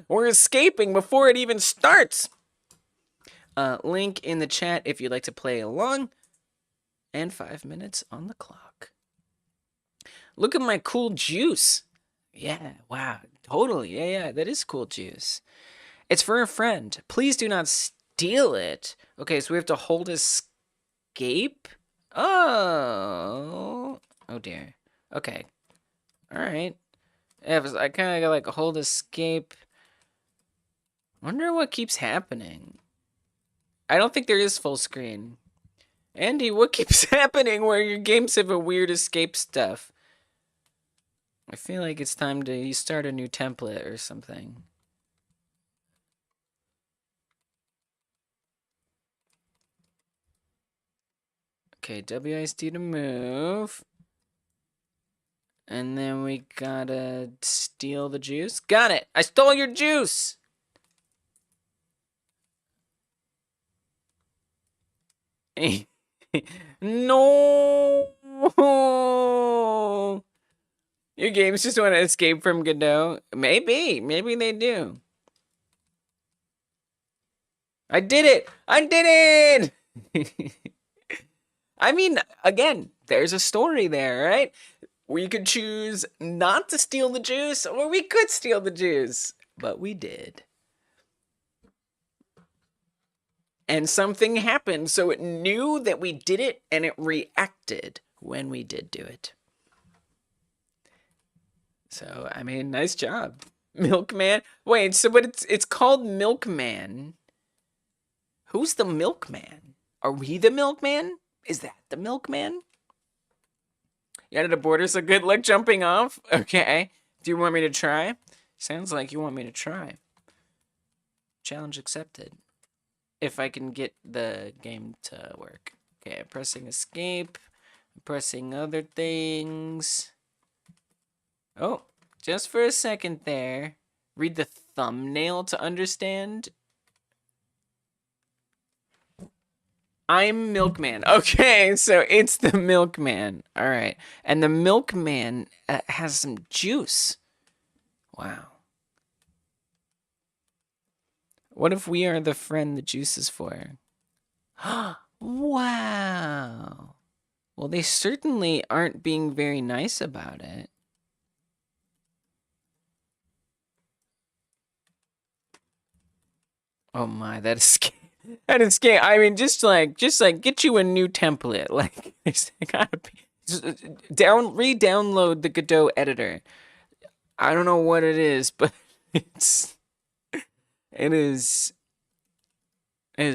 We're escaping before it even starts. Link in the chat if you'd like to play along. And 5 minutes on the clock. Look at my cool juice. Yeah, wow, totally. Yeah, that is cool juice. It's for a friend. Please do not steal it. Okay, so we have to hold escape. Oh dear. Okay. All right. Yeah, I kind of got like hold escape. Wonder what keeps happening. I don't think there is full screen. Andy, what keeps happening where your games have a weird escape stuff? I feel like it's time to start a new template or something. Okay, WASD to move. And then we gotta steal the juice. Got it! I stole your juice! No! Your games just want to escape from Godot? Maybe they do. I did it! I did it! I mean, again, there's a story there, right? We could choose not to steal the juice, or we could steal the juice. But we did. And something happened, so it knew that we did it, and it reacted when we did do it. So, I mean, nice job. Milkman? Wait, so but it's called Milkman. Who's the Milkman? Are we the Milkman? Is that the Milkman? You added a border, so good luck jumping off? Okay. Do you want me to try? Sounds like you want me to try. challenge accepted. If I can get the game to work. Okay, I'm pressing escape. I'm pressing other things. Oh, just for a second there. Read the thumbnail to understand. I'm Milkman. Okay, so it's the Milkman. All right. And the Milkman has some juice. Wow. What if we are the friend the juice is for? Wow. Well, they certainly aren't being very nice about it. Oh my, that is scary. That is scary. I mean, just like get you a new template. Like, it's gotta be re-download the Godot editor. I don't know what it is, but it is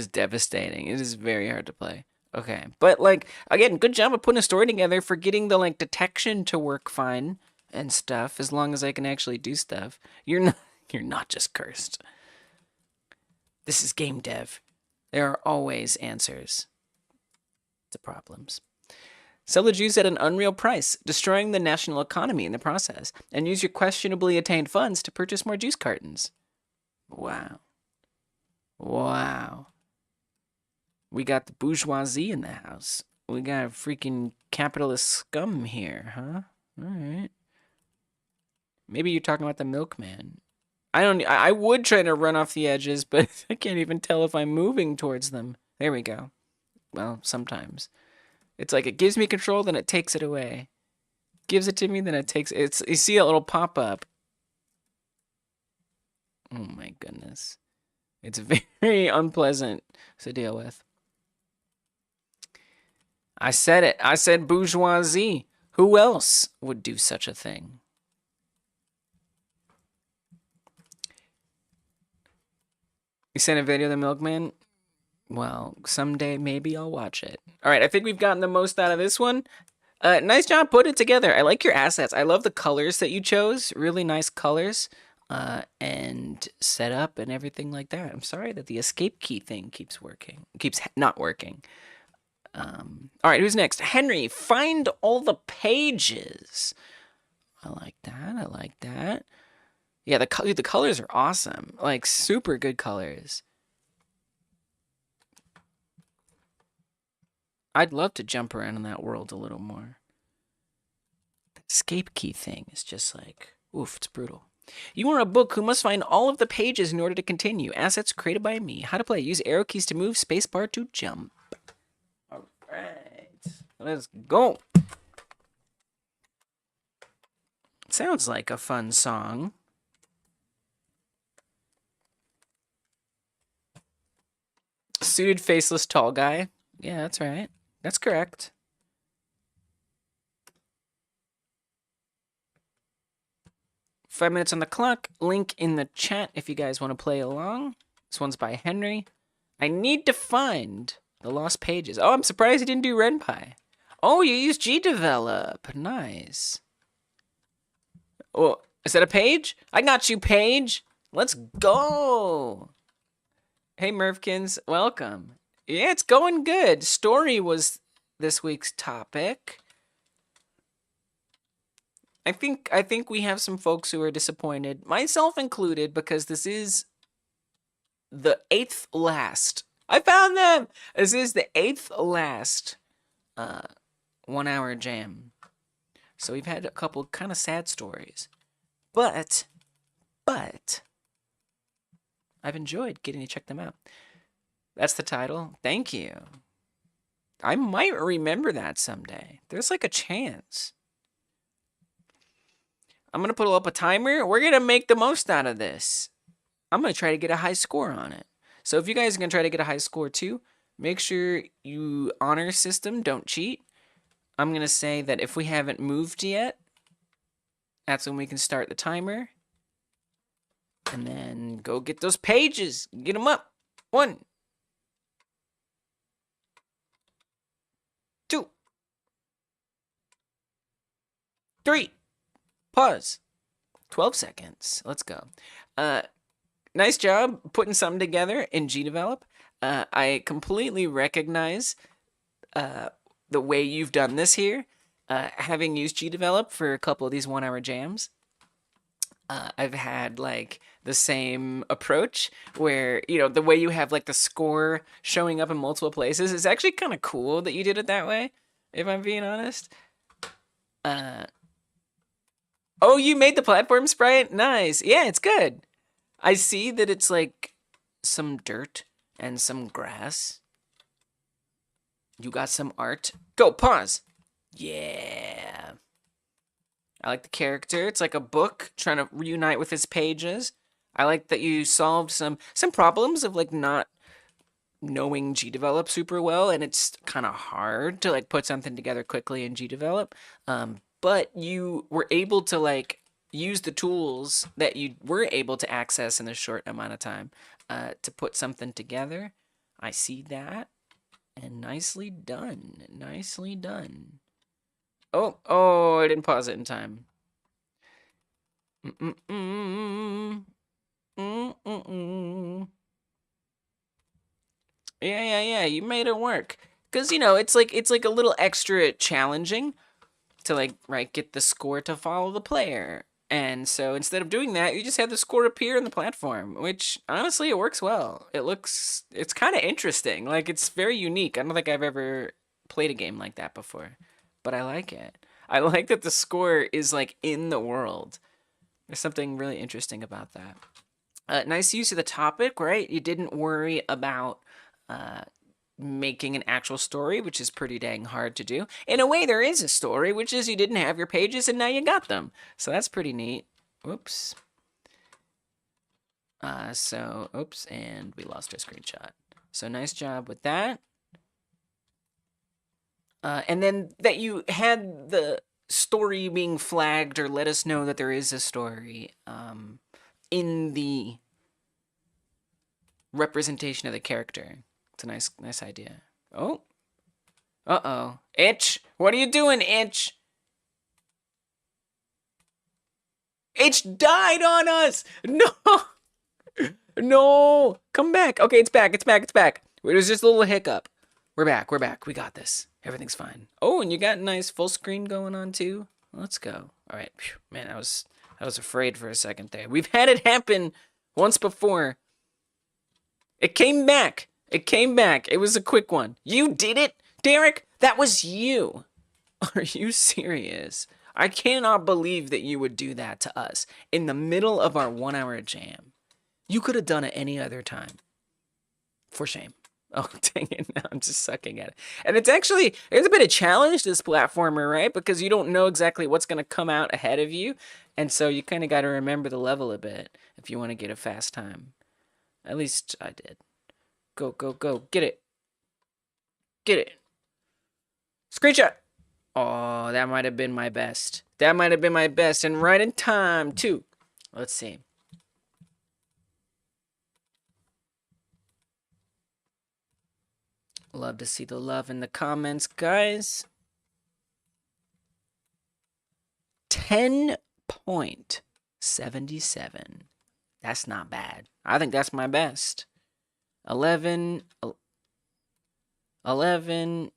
devastating. It is very hard to play. Okay, but like again, good job of putting a story together for getting the like detection to work fine and stuff. As long as I can actually do stuff, you're not just cursed. This is game dev. There are always answers to problems. Sell the Jews at an unreal price, destroying the national economy in the process, and use your questionably attained funds to purchase more juice cartons. Wow. Wow. We got the bourgeoisie in the house. We got freaking capitalist scum here, huh? All right. Maybe you're talking about the milkman. I would try to run off the edges, but I can't even tell if I'm moving towards them. There we go. Well, sometimes. It's like it gives me control, then it takes it away. Gives it to me, then it takes it. You see a little pop up. Oh my goodness. It's very unpleasant to deal with. I said it. I said bourgeoisie. Who else would do such a thing? You sent a video of the milkman? Well, someday maybe I'll watch it. All right, I think we've gotten the most out of this one. Nice job putting it together. I like your assets. I love the colors that you chose. Really nice colors. And setup and everything like that. I'm sorry that the escape key thing keeps not working. All right, who's next? Henry, find all the pages. I like that. I like that. Yeah, the colors are awesome. Like, super good colors. I'd love to jump around in that world a little more. The escape key thing is just like, oof, it's brutal. You are a book who must find all of the pages in order to continue. Assets created by me. How to play. Use arrow keys to move, spacebar to jump. All right. Let's go. Sounds like a fun song. Suited, faceless, tall guy. Yeah, that's right. That's correct. Five minutes on the clock. Link in the chat if you guys want to play along. This one's by Henry. I need to find the lost pages. Oh, I'm surprised you didn't do RenPy. Oh, you used gdevelop. Nice. Oh, is that a page? I got you, Paige. Let's go. Hey, Mervkins. Welcome. Yeah, it's going good. Story was this week's topic. I think we have some folks who are disappointed, myself included, because this is the 8th last. I found them. This is the 8th last 1 hour jam. So we've had a couple kind of sad stories. But I've enjoyed getting to check them out. That's the title. Thank you. I might remember that someday. There's like a chance. I'm going to put up a timer. We're going to make the most out of this. I'm going to try to get a high score on it. So if you guys are going to try to get a high score too, make sure you honor system, don't cheat. I'm going to say that if we haven't moved yet, that's when we can start the timer. And then go get those pages. Get them up. 1, 2, 3. Pause. 12 seconds. Let's go. nice job putting something together in GDevelop. I completely recognize the way you've done this here. Having used GDevelop for a couple of these 1 hour jams, I've had like the same approach where, you know, the way you have like the score showing up in multiple places is actually kind of cool that you did it that way, if I'm being honest. Oh, you made the platform sprite? Nice. Yeah, it's good. I see that it's like some dirt and some grass. You got some art. Go, pause. Yeah. I like the character. It's like a book trying to reunite with its pages. I like that you solved some problems of like not knowing GDevelop super well, and it's kind of hard to like put something together quickly in GDevelop. But you were able to like use the tools that you were able to access in a short amount of time to put something together. I see that, and nicely done. Nicely done. Oh, I didn't pause it in time. Yeah, you made it work. Cause you know, it's like a little extra challenging to like, right, get the score to follow the player. And so instead of doing that, you just have the score appear in the platform, which honestly, it works well. It's kind of interesting. Like, it's very unique. I don't think I've ever played a game like that before, but I like it. I like that the score is like in the world. There's something really interesting about that. Nice use of the topic, right? You didn't worry about making an actual story, which is pretty dang hard to do. In a way, there is a story, which is you didn't have your pages and now you got them. So that's pretty neat. Whoops. Oops, and we lost our screenshot. So nice job with that. And then that you had the story being flagged or let us know that there is a story in the representation of the character. It's a nice idea. Oh. Uh-oh. Itch! What are you doing, Itch? Itch died on us! No! No! Come back. Okay, it's back. It was just a little hiccup. We're back. We got this. Everything's fine. Oh, and you got a nice full screen going on too. Let's go. All right. Phew, man, I was afraid for a second there. We've had it happen once before. It came back. It was a quick one. You did it, Derek? That was you. Are you serious? I cannot believe that you would do that to us in the middle of our 1 hour jam. You could have done it any other time. For shame. Oh, dang it. Now I'm just sucking at it. And it's a bit of challenge, this platformer, right? Because you don't know exactly what's going to come out ahead of you. And so you kind of got to remember the level a bit if you want to get a fast time. At least I did. Go. Get it. Screenshot. Oh, that might have been my best. And right in time, too. Let's see. Love to see the love in the comments, guys. 10.77. That's not bad. I think that's my best. 11.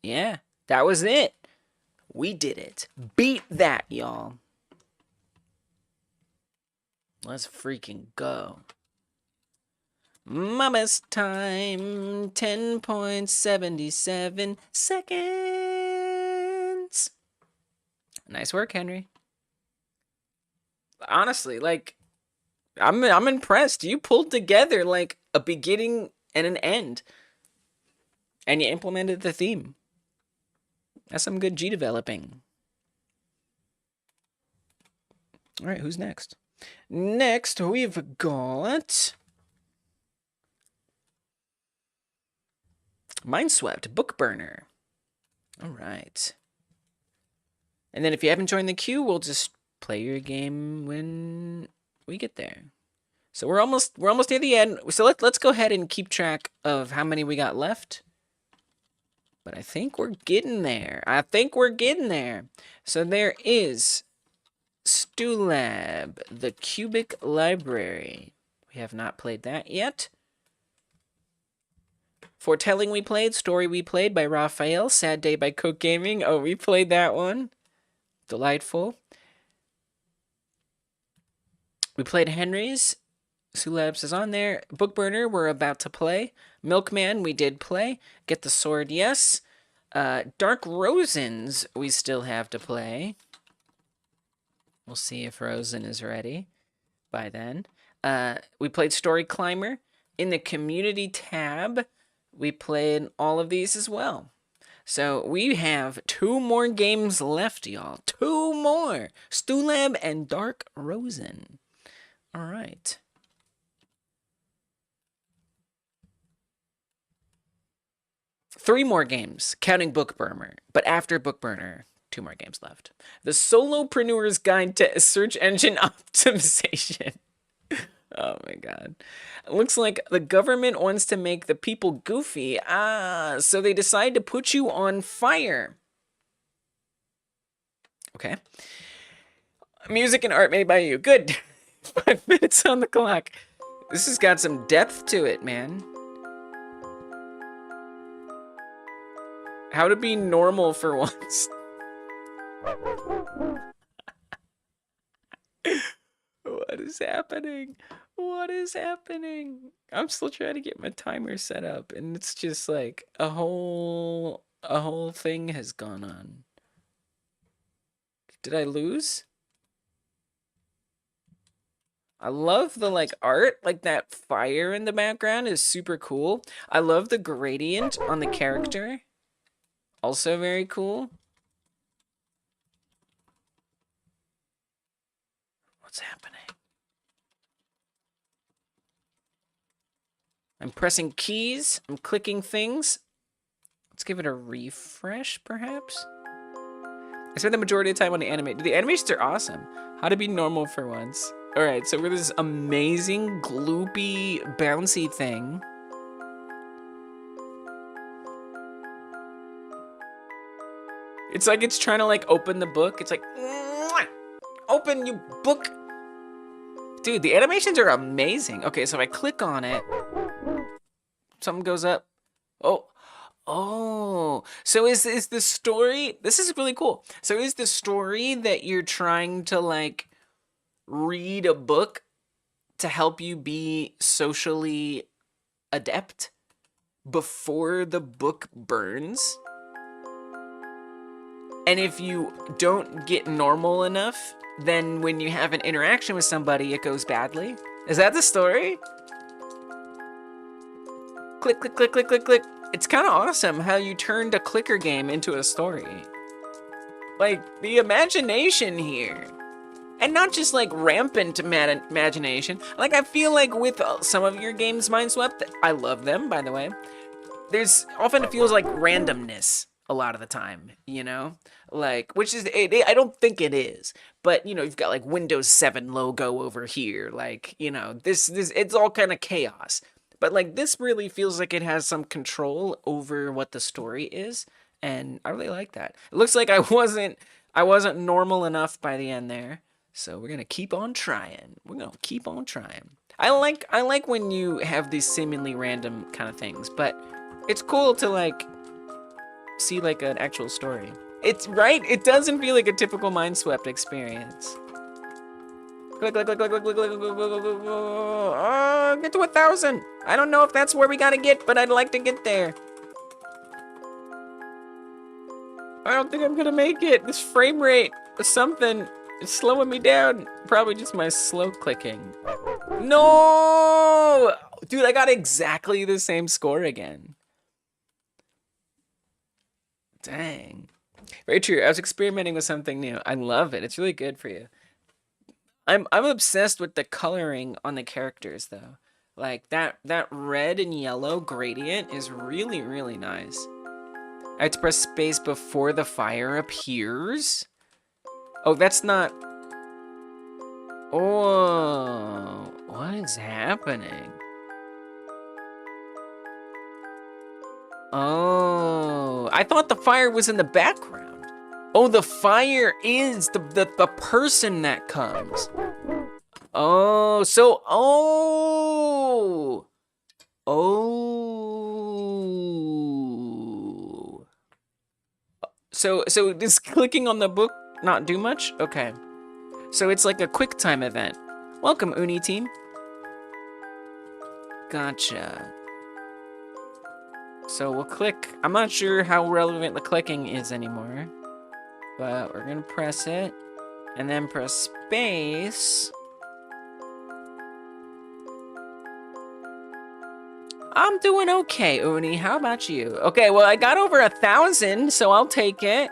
Yeah, that was it. We did it. Beat that, y'all. Let's freaking go. Mama's time. 10.77 seconds. Nice work, Henry. Honestly, like, I'm impressed. You pulled together like a beginning and an end. And you implemented the theme. That's some good G developing. All right, who's next? Next, we've got Mindswept, Book Burner. All right. And then if you haven't joined the queue, we'll just play your game when we get there. So we're almost near the end. So let's go ahead and keep track of how many we got left. But I think we're getting there. So there is Stulab, the Cubic Library. We We have not played that yet. Foretelling we played. Story we played by Raphael. Sad Day by Coke Gaming. Oh, we played that one. Delightful. We played Henry's. Sulabs is on there. Bookburner, we're about to play. Milkman, we did play. Get the Sword, yes. Dark Rosens, we still have to play. We'll see if Rosen is ready by then. We played Story Climber. In the community tab, we played all of these as well. So we have 2 more games left, y'all. 2 more. Stulab and Dark Rosen. All right. Three more games, counting Bookburner. But after Bookburner, 2 more games left. The Solopreneur's Guide to Search Engine Optimization. Oh my god. It looks like the government wants to make the people goofy. So they decide to put you on fire. Okay. Music and art made by you. Good. 5 minutes on the clock. This has got some depth to it, man. How to be normal for once. What is happening? What is happening? I'm still trying to get my timer set up, and it's just like a whole thing has gone on. Did I lose? I love the like art, like that fire in the background is super cool. I love the gradient on the character. Also very cool. What's happening? I'm pressing keys. I'm clicking things. Let's give it a refresh, perhaps. I spent the majority of the time on the animation. The animations are awesome. How to be normal for once. All right, so we're this amazing, gloopy, bouncy thing. It's like it's trying to like open the book. It's like, open you book. Dude, the animations are amazing. Okay, so if I click on it, something goes up. Oh, so is the story, this is really cool. So is the story that you're trying to like read a book to help you be socially adept before the book burns? And if you don't get normal enough, then when you have an interaction with somebody, it goes badly? Is that the story? Click, click, click, click, click, click. It's kind of awesome how you turned a clicker game into a story. Like, the imagination here. And not just like rampant imagination. Like, I feel like with some of your games, Mindswept, I love them, by the way. There's often it feels like randomness a lot of the time, you know? Like, which is, I don't think it is. But, you know, you've got like Windows 7 logo over here. Like, you know, this it's all kind of chaos. But like this really feels like it has some control over what the story is, and I really like that. It looks like I wasn't normal enough by the end there, so we're gonna keep on trying. We're gonna keep on trying. I like when you have these seemingly random kind of things, but it's cool to like see like an actual story. It's right. It doesn't feel like a typical Mindswept experience. Click, click, click, click, click, click, click, click, click, click, click, click. Get to 1,000. I don't know if that's where we gotta get, but I'd like to get there. I don't think I'm gonna make it. This frame rate is something. It's slowing me down. Probably just my slow clicking. No! Dude, I got exactly the same score again. Dang. Very true. I was experimenting with something new. I love it. It's really good for you. I'm obsessed with the coloring on the characters though. Like that red and yellow gradient is really, really nice. I have to press space before the fire appears. Oh, that's not. Oh, what is happening? Oh, I thought the fire was in the background. Oh, the fire is the person that comes. Oh, so, oh. So does clicking on the book not do much? Okay. So it's like a quick time event. Welcome, Uni team. Gotcha. So we'll click. I'm not sure how relevant the clicking is anymore, but we're gonna press it and then press space. I'm doing okay, Uni. How about you? Okay, well, I got over 1,000, so I'll take it.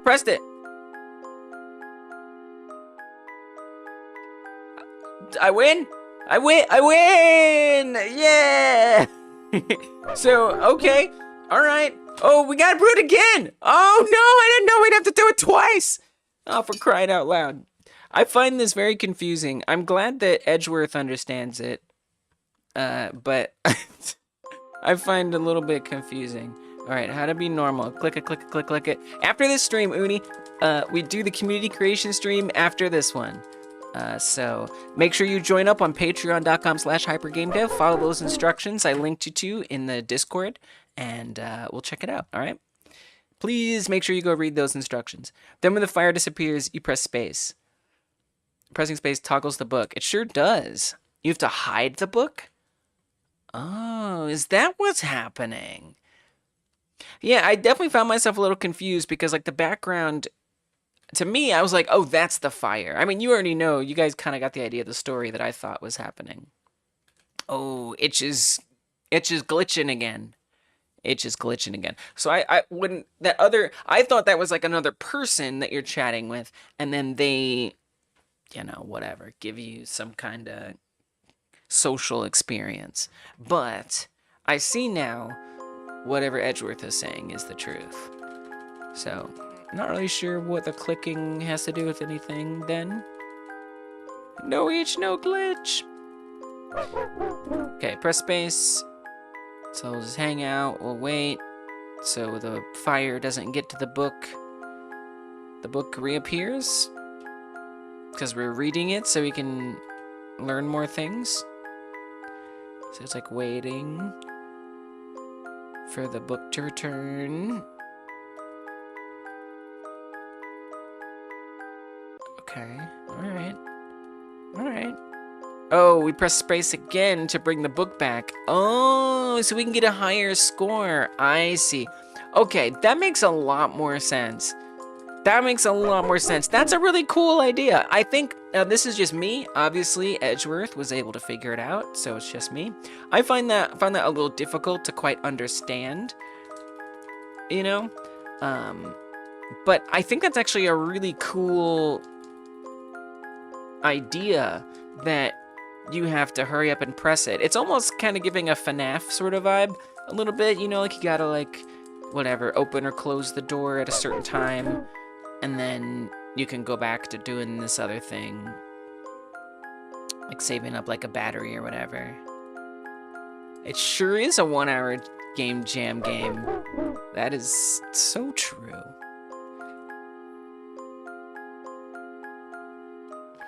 Pressed it. I win. I win. Yeah. So, okay. All right. Oh, we got brute again. Oh, no, I didn't know we'd have to do it twice. Oh, for crying out loud. I find this very confusing. I'm glad that Edgeworth understands it. But I find it a little bit confusing. All right, how to be normal. Click it. After this stream, Uni, we do the community creation stream after this one. So make sure you join up on patreon.com/hypergamedev. Follow those instructions I linked you to in the Discord, and we'll check it out, all right? Please make sure you go read those instructions. Then when the fire disappears, you press space. Pressing space toggles the book. It sure does. You have to hide the book? Oh, is that what's happening? Yeah, I definitely found myself a little confused because, like, the background, to me, I was like, oh, that's the fire. I mean, you already know. You guys kind of got the idea of the story that I thought was happening. Oh, it's just glitching again. It's just glitching again. So I wouldn't, I thought that was like another person that you're chatting with, and then they, you know, whatever, give you some kind of social experience. But I see now whatever Edgeworth is saying is the truth. So, not really sure what the clicking has to do with anything then. No itch, no glitch. Okay, press space. So we'll just hang out, we'll wait. So the fire doesn't get to the book. The book reappears. Because we're reading it so we can learn more things. So it's like waiting for the book to return. Okay, alright. Alright. Oh, we press space again to bring the book back. Oh, so we can get a higher score. I see. Okay, that makes a lot more sense. That makes a lot more sense. That's a really cool idea. I think, this is just me. Obviously, Edgeworth was able to figure it out, so it's just me. I find that a little difficult to quite understand, you know? But I think that's actually a really cool idea that you have to hurry up and press it. It's almost kind of giving a FNAF sort of vibe a little bit, you know, like you gotta like, whatever, open or close the door at a certain time, and then you can go back to doing this other thing, like saving up like a battery or whatever. It sure is a 1-hour game jam game. That is so true.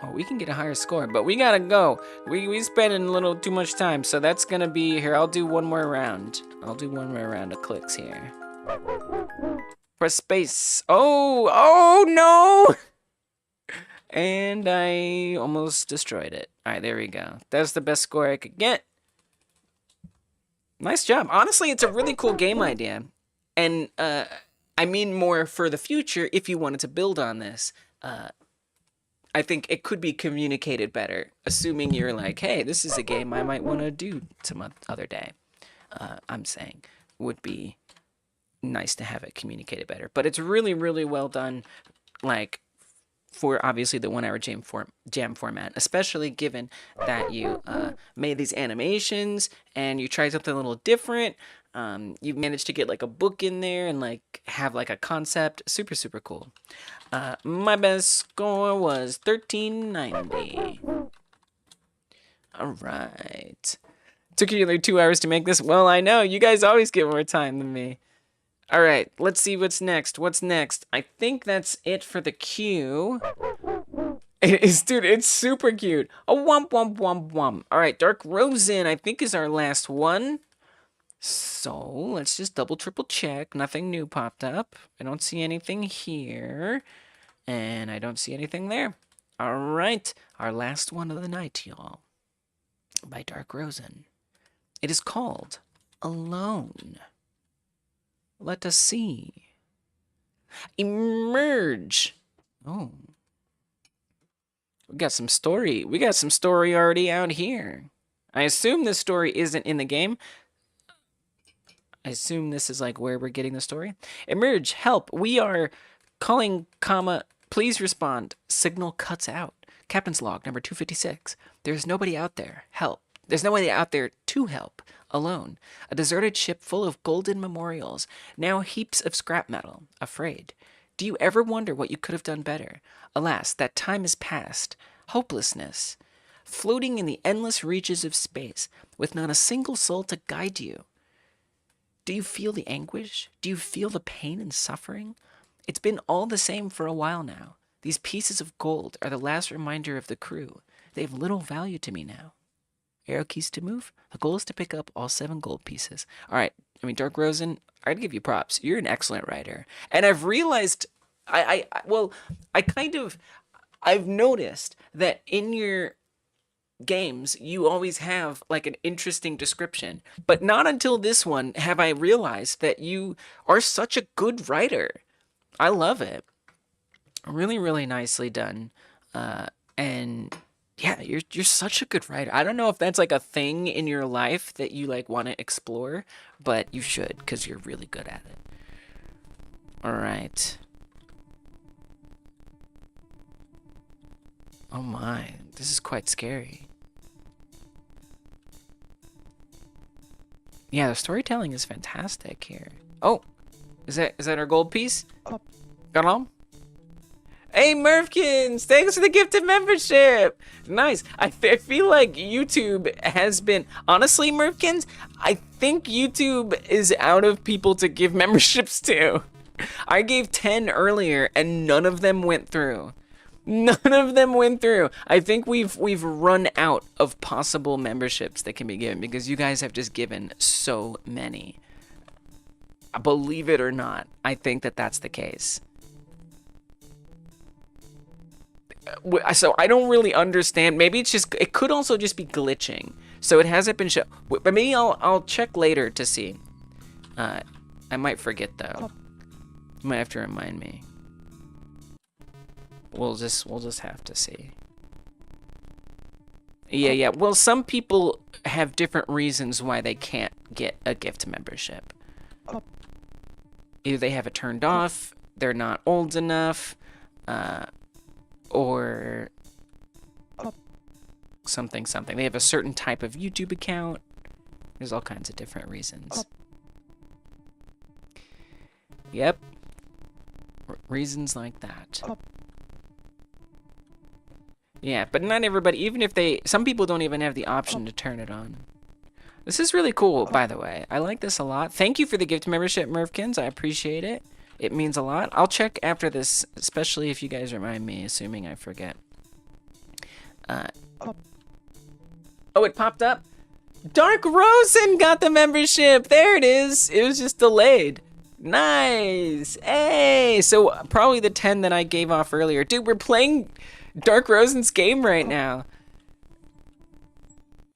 Oh, we can get a higher score, but we gotta go. We spending a little too much time, so that's gonna be here. I'll do one more round. I'll do one more round of clicks here. Press space. Oh no! And I almost destroyed it. All right, there we go. That's the best score I could get. Nice job. Honestly, it's a really cool game idea. And I mean more for the future if you wanted to build on this. I think it could be communicated better, assuming you're like, hey, this is a game I might want to do some other day. I'm saying would be nice to have it communicated better. But it's really, really well done, like, for obviously the 1-hour jam format, especially given that you made these animations and you tried something a little different. You managed to get like a book in there and like have like a concept. Super, super cool. My best score was 1390. All right. Took you another 2 hours to make this. Well, I know you guys always get more time than me. All right, let's see what's next. What's next? I think that's it for the queue. It is, dude, it's super cute. A womp womp womp womp. All right, Dark Rosen, I think, is our last one. So let's just double triple check. Nothing new popped up. I don't see anything here. And I don't see anything there. All right, our last one of the night, y'all. By Dark Rosen. It is called Alone. Let us see. Emerge. Oh. We got some story. We got some story already out here. I assume this story isn't in the game. I assume this is like where we're getting the story. Emerge, help. We are calling, comma, please respond. Signal cuts out. Captain's log number 256. There's nobody out there. Help. There's nobody out there to help. Alone. A deserted ship full of golden memorials. Now heaps of scrap metal. Afraid. Do you ever wonder what you could have done better? Alas, that time is past. Hopelessness. Floating in the endless reaches of space, with not a single soul to guide you. Do you feel the anguish? Do you feel the pain and suffering? It's been all the same for a while now. These pieces of gold are the last reminder of the crew. They have little value to me now. Arrow keys to move. The goal is to pick up all 7 gold pieces. All right. I mean, Dark Rosen, I'd give you props. You're an excellent writer. And I've realized, I've noticed that in your games, you always have like an interesting description. But not until this one have I realized that you are such a good writer. I love it. Really, really nicely done. And yeah, you're such a good writer. I don't know if that's like a thing in your life that you like want to explore, but you should, because you're really good at it. All right. Oh my, this is quite scary. Yeah, the storytelling is fantastic here. Oh, is that our gold piece? Got on? Hey, Murphkins! Thanks for the gifted membership! Nice. I feel like YouTube has been... Honestly, Murphkins, I think YouTube is out of people to give memberships to. I gave 10 earlier, and none of them went through. None of them went through. I think we've run out of possible memberships that can be given because you guys have just given so many. Believe it or not, I think that that's the case. So I don't really understand. Maybe it's just, it could also just be glitching. So it hasn't been shown. But maybe I'll check later to see. I might forget though. You might have to remind me. We'll just have to see. Yeah. Well, some people have different reasons why they can't get a gift membership. Either they have it turned off, they're not old enough, or something. They have a certain type of YouTube account. There's all kinds of different reasons. Yep. Reasons like that. Yeah, but not everybody, even if some people don't even have the option to turn it on. This is really cool, by the way. I like this a lot. Thank you for the gift membership, Murphkins. I appreciate it. It means a lot. I'll check after this, especially if you guys remind me, assuming I forget. Oh, it popped up. Dark Rosen got the membership. There it is. It was just delayed. Nice. Hey, so probably the 10 that I gave off earlier. Dude, we're playing Dark Rosen's game right now.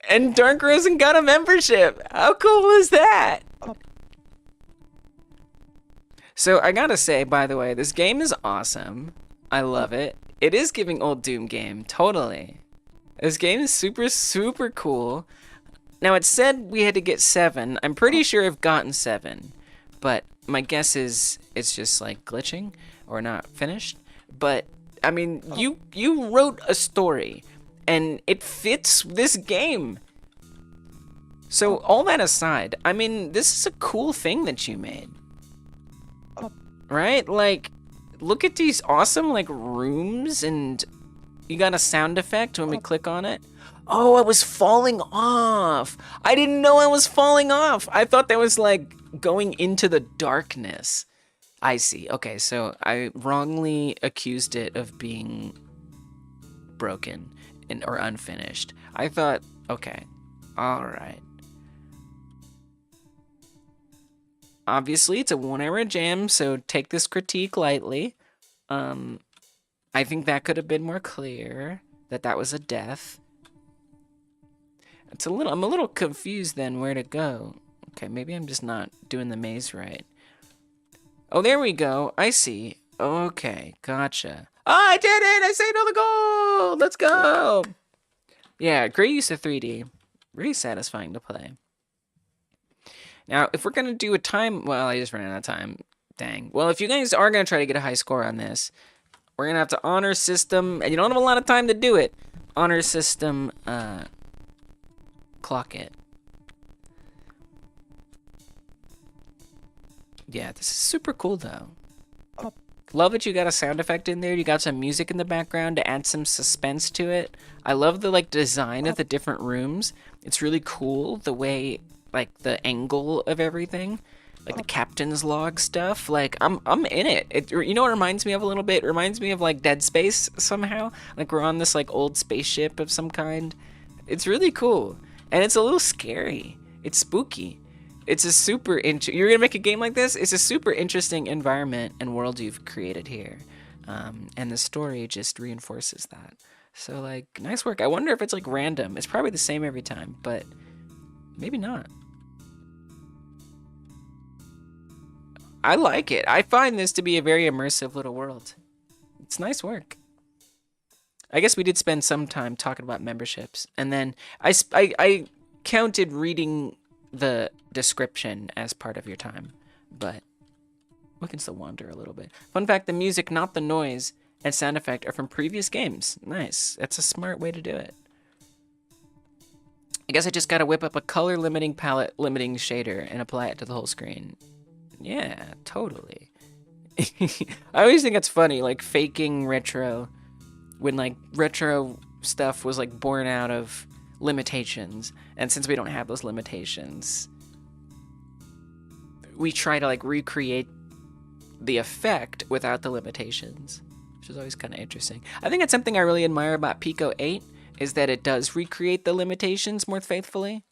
And Dark Rosen got a membership. How cool is that? So I gotta say, by the way, this game is awesome. I love it. It is giving old Doom game, totally. This game is super, super cool. Now it said we had to get 7. I'm pretty sure I've gotten 7. But my guess is it's just like glitching or not finished. But I mean, you wrote a story and it fits this game. So all that aside, I mean, this is a cool thing that you made. Right? Like, look at these awesome like rooms, and you got a sound effect when we click on it. Oh, I was falling off. I didn't know I was falling off. I thought that was like going into the darkness. I see. Okay, so I wrongly accused it of being broken or unfinished. I thought, okay, all right. Obviously, it's a 1 hour jam, so take this critique lightly. I think that could have been more clear that was a death. I'm a little confused then where to go. Okay, maybe I'm just not doing the maze right. Oh, there we go. I see. Okay, gotcha. Oh, I did it! I saved all the gold! Let's go! Yeah, great use of 3D. Really satisfying to play. Now, if we're going to do a time... Well, I just ran out of time. Dang. Well, if you guys are going to try to get a high score on this, we're going to have to honor system... And you don't have a lot of time to do it. Honor system, clock it. Yeah, this is super cool, though. Love that you got a sound effect in there. You got some music in the background to add some suspense to it. I love the, like, design of the different rooms. It's really cool, the way... like the angle of everything, like the captain's log stuff. Like I'm in it. You know what it reminds me of a little bit? It reminds me of like Dead Space somehow. Like we're on this like old spaceship of some kind. It's really cool, and it's a little scary. It's spooky. It's a super you're gonna make a game like this? It's a super interesting environment and world you've created here, and the story just reinforces that. So like, nice work. I wonder if it's like random. It's probably the same every time, but maybe not. I like it. I find this to be a very immersive little world. It's nice work. I guess we did spend some time talking about memberships, and then I counted reading the description as part of your time, but we can still wander a little bit. Fun fact, the music, not the noise, and sound effect are from previous games. Nice. That's a smart way to do it. I guess I just gotta whip up a color limiting palette limiting shader and apply it to the whole screen. Yeah, totally. I always think it's funny, like faking retro, when like retro stuff was like born out of limitations, and since we don't have those limitations, we try to like recreate the effect without the limitations, which is always kind of interesting. I think that's something I really admire about Pico 8, is that it does recreate the limitations more faithfully.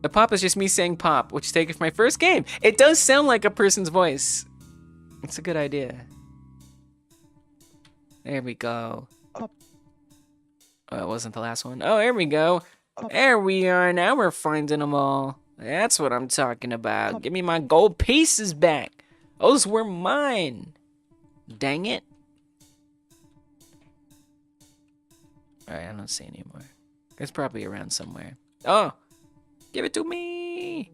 The pop is just me saying pop, which is taken from my first game. It does sound like a person's voice. It's a good idea. There we go. Oh, it wasn't the last one. Oh, there we go. There we are. Now we're finding them all. That's what I'm talking about. Give me my gold pieces back. Those were mine. Dang it. Alright, I don't see anymore. It's probably around somewhere. Oh! Give it to me!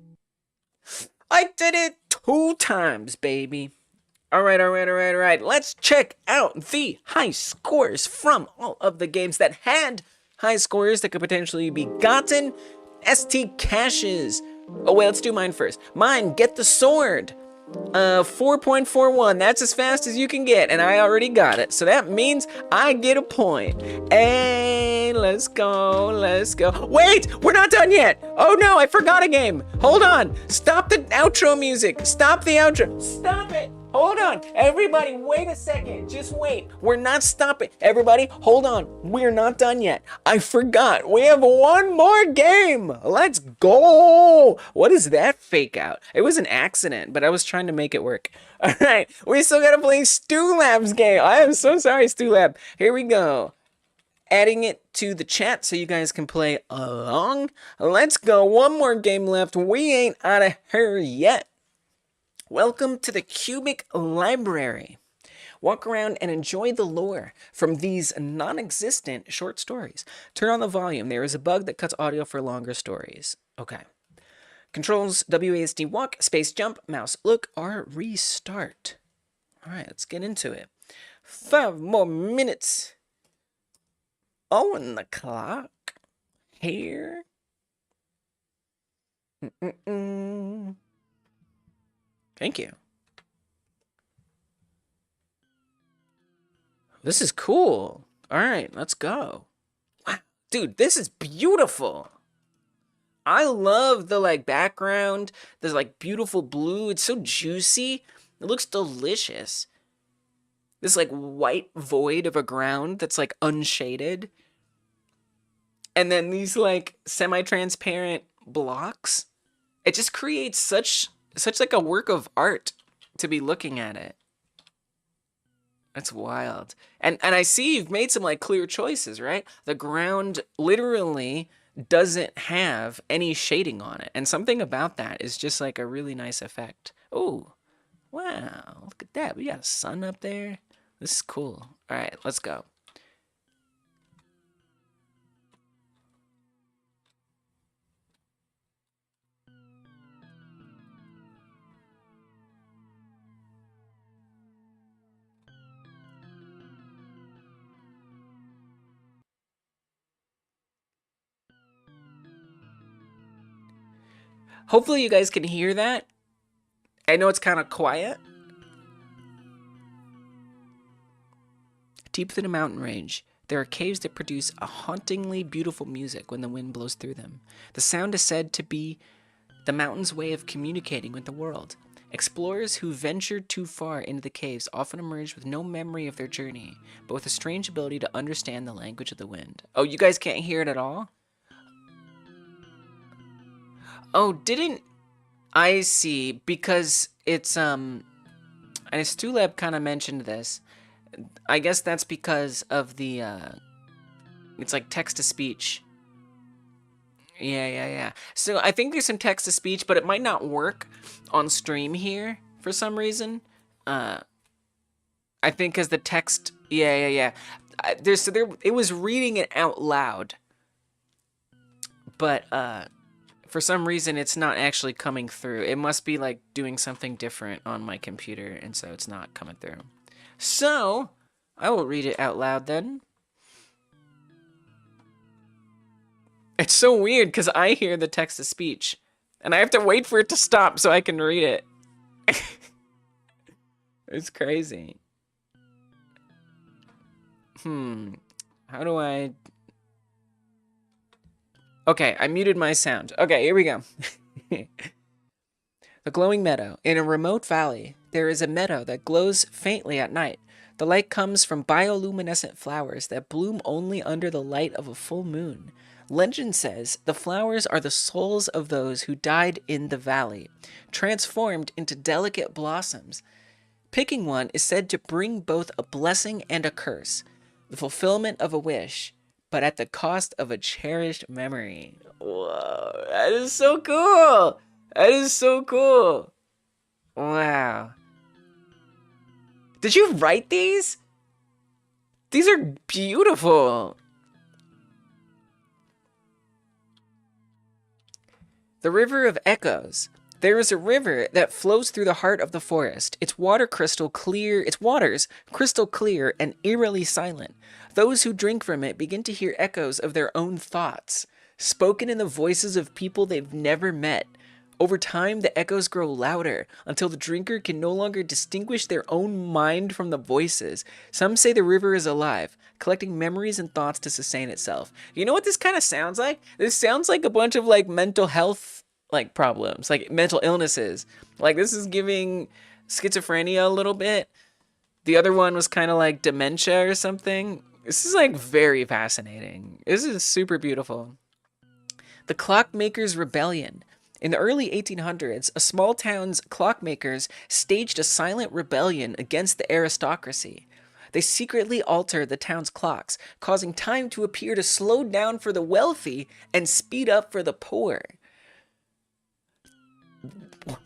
I did it 2 times, baby. Alright. Let's check out the high scores from all of the games that had high scores that could potentially be gotten. ST caches. Oh, wait, let's do mine first. Mine, Get the Sword. 4.41, that's as fast as you can get, and I already got it, so that means I get a point. Hey, let's go. Wait, we're not done yet. Oh no, I forgot a game. Hold on, stop the outro music. Stop the outro. Stop it. Hold on, everybody, wait a second. Just wait. We're not stopping. Everybody, hold on. We're not done yet. I forgot. We have 1 more game. Let's go. What is that fake out? It was an accident, but I was trying to make it work. All right, we still gotta play Stu Lab's game. I am so sorry, Stu Lab. Here we go. Adding it to the chat so you guys can play along. Let's go. 1 more game left. We ain't out of here yet. Welcome to the Cubic Library. Walk around and enjoy the lore from these non-existent short stories. Turn on the volume. There is a bug that cuts audio for longer stories. Okay. Controls WASD walk, space jump, mouse look, or restart. All right, let's get into it. 5 more minutes on the clock here. Thank you. This is cool. All right, let's go. Wow, dude, this is beautiful. I love the like background. There's like beautiful blue. It's so juicy. It looks delicious. This like white void of a ground that's like unshaded. And then these like semi-transparent blocks. It just creates such like a work of art to be looking at it. That's wild. And I see you've made some like clear choices, right? The ground literally doesn't have any shading on it. And something about that is just like a really nice effect. Oh, wow. Look at that. We got a sun up there. This is cool. All right, let's go. Hopefully you guys can hear that. I know it's kind of quiet. Deep within a mountain range, there are caves that produce a hauntingly beautiful music when the wind blows through them. The sound is said to be the mountain's way of communicating with the world. Explorers who ventured too far into the caves often emerge with no memory of their journey, but with a strange ability to understand the language of the wind. Oh, you guys can't hear it at all? Oh, didn't I see? Because it's and Stulab kind of mentioned this. I guess that's because of the it's like text to speech. Yeah. So I think there's some text to speech, but it might not work on stream here for some reason. I think because the text. Yeah. It was reading it out loud, but for some reason it's not actually coming through. It must be like doing something different on my computer, and so it's not coming through. So I will read it out loud then. It's so weird because I hear the text to speech, and I have to wait for it to stop so I can read it. It's crazy. How do I... Okay, I muted my sound. Okay, here we go. The glowing meadow. In a remote valley, there is a meadow that glows faintly at night. The light comes from bioluminescent flowers that bloom only under the light of a full moon. Legend says the flowers are the souls of those who died in the valley, transformed into delicate blossoms. Picking one is said to bring both a blessing and a curse, the fulfillment of a wish, but at the cost of a cherished memory. Whoa, that is so cool! That is so cool! Wow. Did you write these? These are beautiful. The River of Echoes. There is a river that flows through the heart of the forest. Its waters crystal clear and eerily silent. Those who drink from it begin to hear echoes of their own thoughts, spoken in the voices of people they've never met. Over time, the echoes grow louder until the drinker can no longer distinguish their own mind from the voices. Some say the river is alive, collecting memories and thoughts to sustain itself. You know what this kind of sounds like? This sounds like a bunch of like mental health like problems, like mental illnesses. Like this is giving schizophrenia a little bit. The other one was kind of like dementia or something. This is like very fascinating. This is super beautiful. The Clockmakers' Rebellion. In the early 1800s, a small town's clockmakers staged a silent rebellion against the aristocracy. They secretly altered the town's clocks, causing time to appear to slow down for the wealthy and speed up for the poor.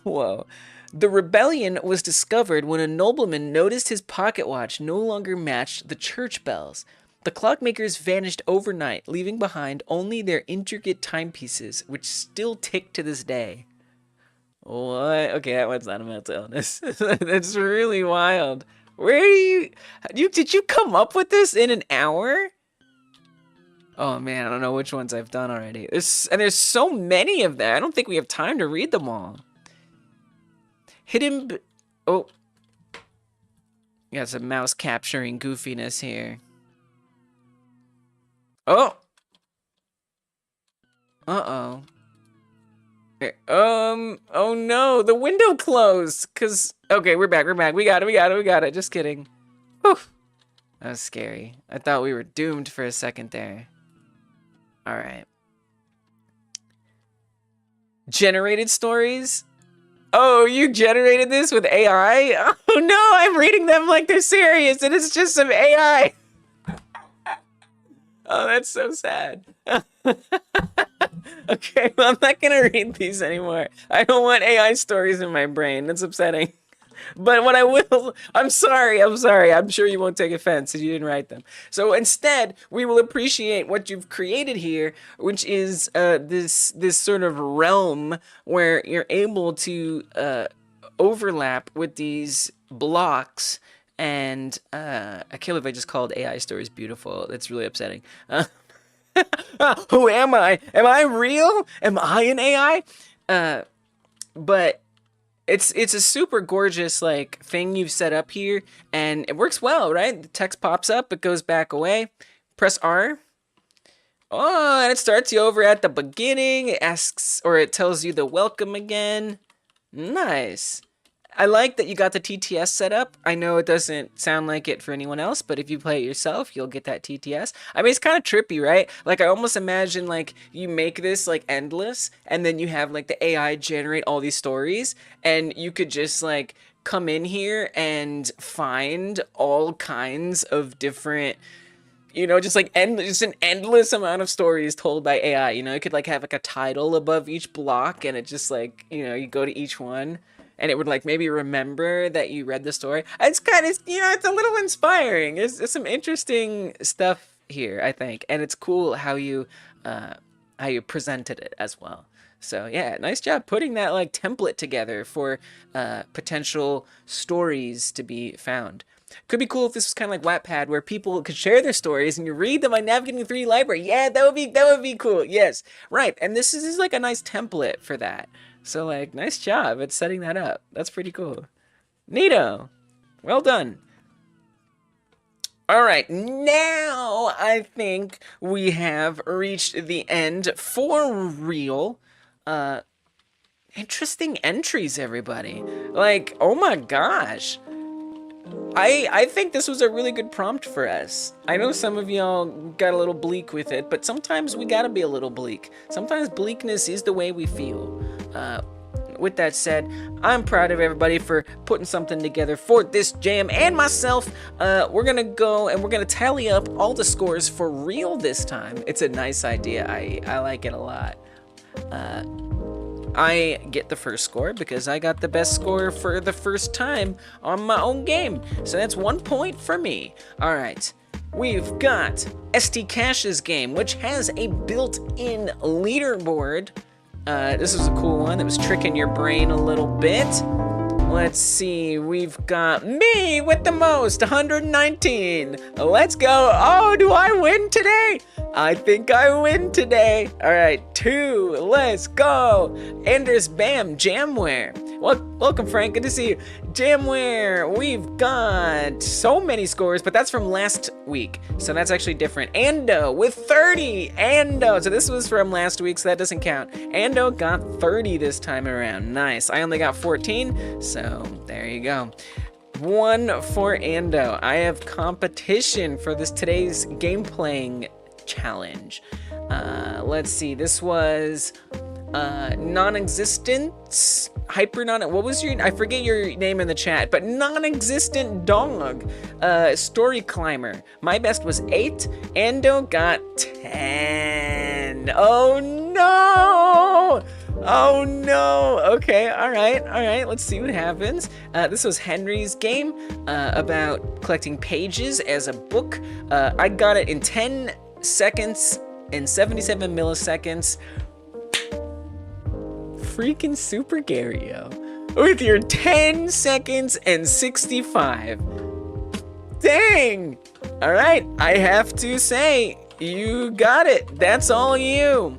Whoa. The rebellion was discovered when a nobleman noticed his pocket watch no longer matched the church bells. The clockmakers vanished overnight, leaving behind only their intricate timepieces, which still tick to this day. What? Okay, that one's not a mental illness. That's really wild. Where are did you come up with this in an hour? Oh man, I don't know which ones I've done already. There's so many of them. I don't think we have time to read them all. Oh. Got some mouse capturing goofiness here. Oh. Uh-oh. Oh no, the window closed. Okay, we're back. We got it. Just kidding. Whew. That was scary. I thought we were doomed for a second there. All right. Generated stories? Oh, you generated this with AI? Oh no, I'm reading them like they're serious and it's just some AI. Oh, that's so sad. Okay, well, I'm not gonna read these anymore. I don't want AI stories in my brain. That's upsetting. But what I will, I'm sorry. I'm sure you won't take offense if you didn't write them. So instead, we will appreciate what you've created here, which is this sort of realm where you're able to overlap with these blocks. And I can't believe I just called AI stories beautiful. That's really upsetting. Who am I? Am I real? Am I an AI? But it's a super gorgeous like thing you've set up here, and it works well, right? The text pops up, it goes back away. Press R. Oh, and it starts you over at the beginning. It asks, or it tells you the welcome again. Nice. I like that you got the TTS set up. I know it doesn't sound like it for anyone else, but if you play it yourself, you'll get that TTS. I mean, it's kind of trippy, right? Like, I almost imagine, like, you make this, like, endless, and then you have, like, the AI generate all these stories, and you could just, like, come in here and find all kinds of different, you know, just, like, just an endless amount of stories told by AI. You know, you could, like, have, like, a title above each block, and it just, like, you know, you go to each one. And it would like maybe remember that you read the story. It's kind of, you know, it's a little inspiring. There's some interesting stuff here, I think, and it's cool how you presented it as well. So yeah, nice job putting that like template together for potential stories to be found. Could be cool if this was kind of like Wattpad, where people could share their stories and you read them by navigating the 3D library. Yeah, that would be cool. Yes, right. And this is like a nice template for that. So, like, nice job at setting that up. That's pretty cool. Neato. Well done. All right, now I think we have reached the end for real. Interesting entries, everybody. Like, oh my gosh. I think this was a really good prompt for us. I know some of y'all got a little bleak with it, but sometimes we gotta be a little bleak. Sometimes bleakness is the way we feel. With that said, I'm proud of everybody for putting something together for this jam and myself. We're gonna go and we're gonna tally up all the scores for real this time. It's a nice idea. I like it a lot. I get the first score because I got the best score for the first time on my own game. So that's 1 point for me. All right. We've got ST Cash's game, which has a built-in leaderboard. This was a cool one that was tricking your brain a little bit. Let's see, we've got me with the most, 119. Let's go. Oh, do I win today? I think I win today. All right, 2, let's go. Anders Bam, Jamware. Welcome, Frank, good to see you. Jamware, we've got so many scores, but that's from last week, so that's actually different. Ando with 30, Ando. So this was from last week, so that doesn't count. Ando got 30 this time around, nice. I only got 14, so there you go. 1 for Ando. I have competition for today's game playing challenge. Let's see, this was non-existent, what was your, I forget your name in the chat, but non-existent dog, story climber. My best was 8, Ando got 10. Oh no! Oh no! Okay, alright, let's see what happens. This was Henry's game, about collecting pages as a book. I got it in 10 seconds and 77 milliseconds. Freaking Super Gario with your 10 seconds and 65. Dang! Alright, I have to say, you got it. That's all you.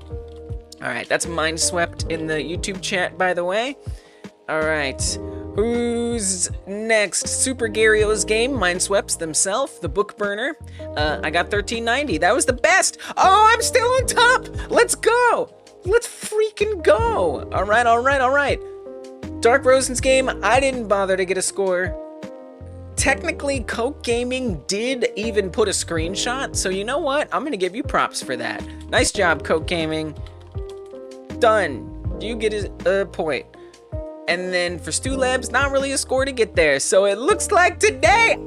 Alright, that's Mindswept in the YouTube chat, by the way. Alright, who's next? Super Gario's game, Mindswept themselves, the book burner. I got 1390. That was the best. Oh, I'm still on top. Let's go. Let's freaking go. All right. Dark Rosen's game, I didn't bother to get a score. technically, Coke Gaming did even put a screenshot, so you know what? I'm gonna give you props for that. Nice job, Coke Gaming. Done. You get a point. And then for Stu Labs, not really a score to get there. So it looks like today,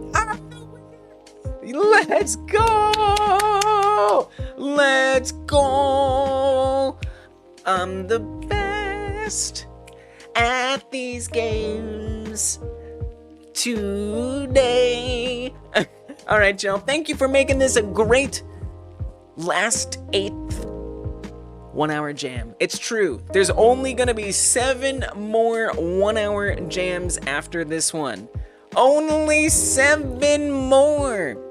let's go! Let's go! I'm the best at these games today. All right, y'all. Thank you for making this a great last 8th 1 hour jam. It's true. There's only gonna be 7 more 1 hour jams after this one. Only 7 more.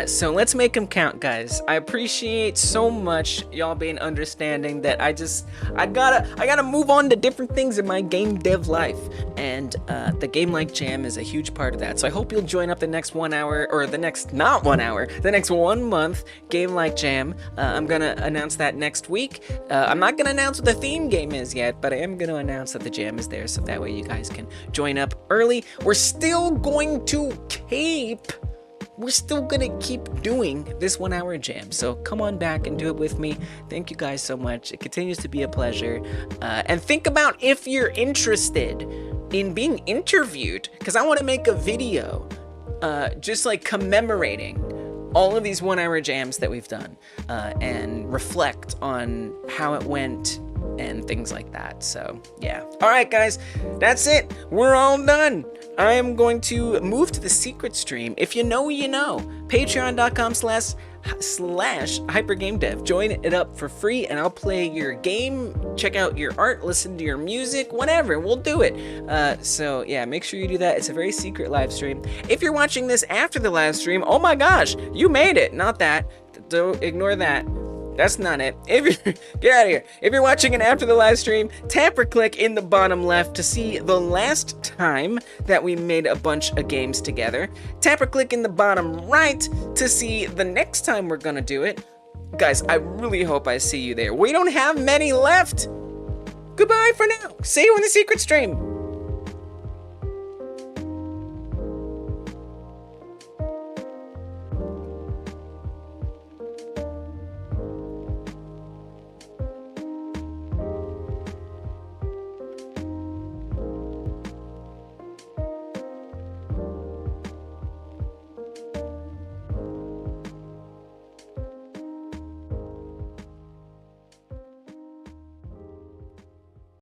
So let's make them count, guys. I appreciate so much y'all being understanding that I gotta move on to different things in my game dev life, and the Game Like Jam is a huge part of that. So I hope you'll join up the next 1 hour, or the next, not 1 hour, the next 1 month Game Like Jam. I'm gonna announce that next week. I'm not gonna announce what the theme game is yet, but I am gonna announce that the jam is there, so that way you guys can join up early. We're still going to keep doing this 1 hour jam, so come on back and do it with me. Thank you guys so much. It continues to be a pleasure. And think about if you're interested in being interviewed, because I want to make a video just like commemorating all of these 1 hour jams that we've done, and reflect on how it went and things like that. So yeah. All right, guys, that's it. We're all done. I am going to move to the secret stream. If you know, you know. Patreon.com/hypergamedev. Join it up for free, and I'll play your game, check out your art, listen to your music, whatever. We'll do it. So yeah, make sure you do that. It's a very secret live stream. If you're watching this after the live stream, oh my gosh, you made it. Not that. Don't ignore that. That's not it. If you're, get out of here. If you're watching it after the live stream, tap or click in the bottom left to see the last time that we made a bunch of games together. Tap or click in the bottom right to see the next time we're gonna do it. Guys, I really hope I see you there. We don't have many left. Goodbye for now. See you in the secret stream.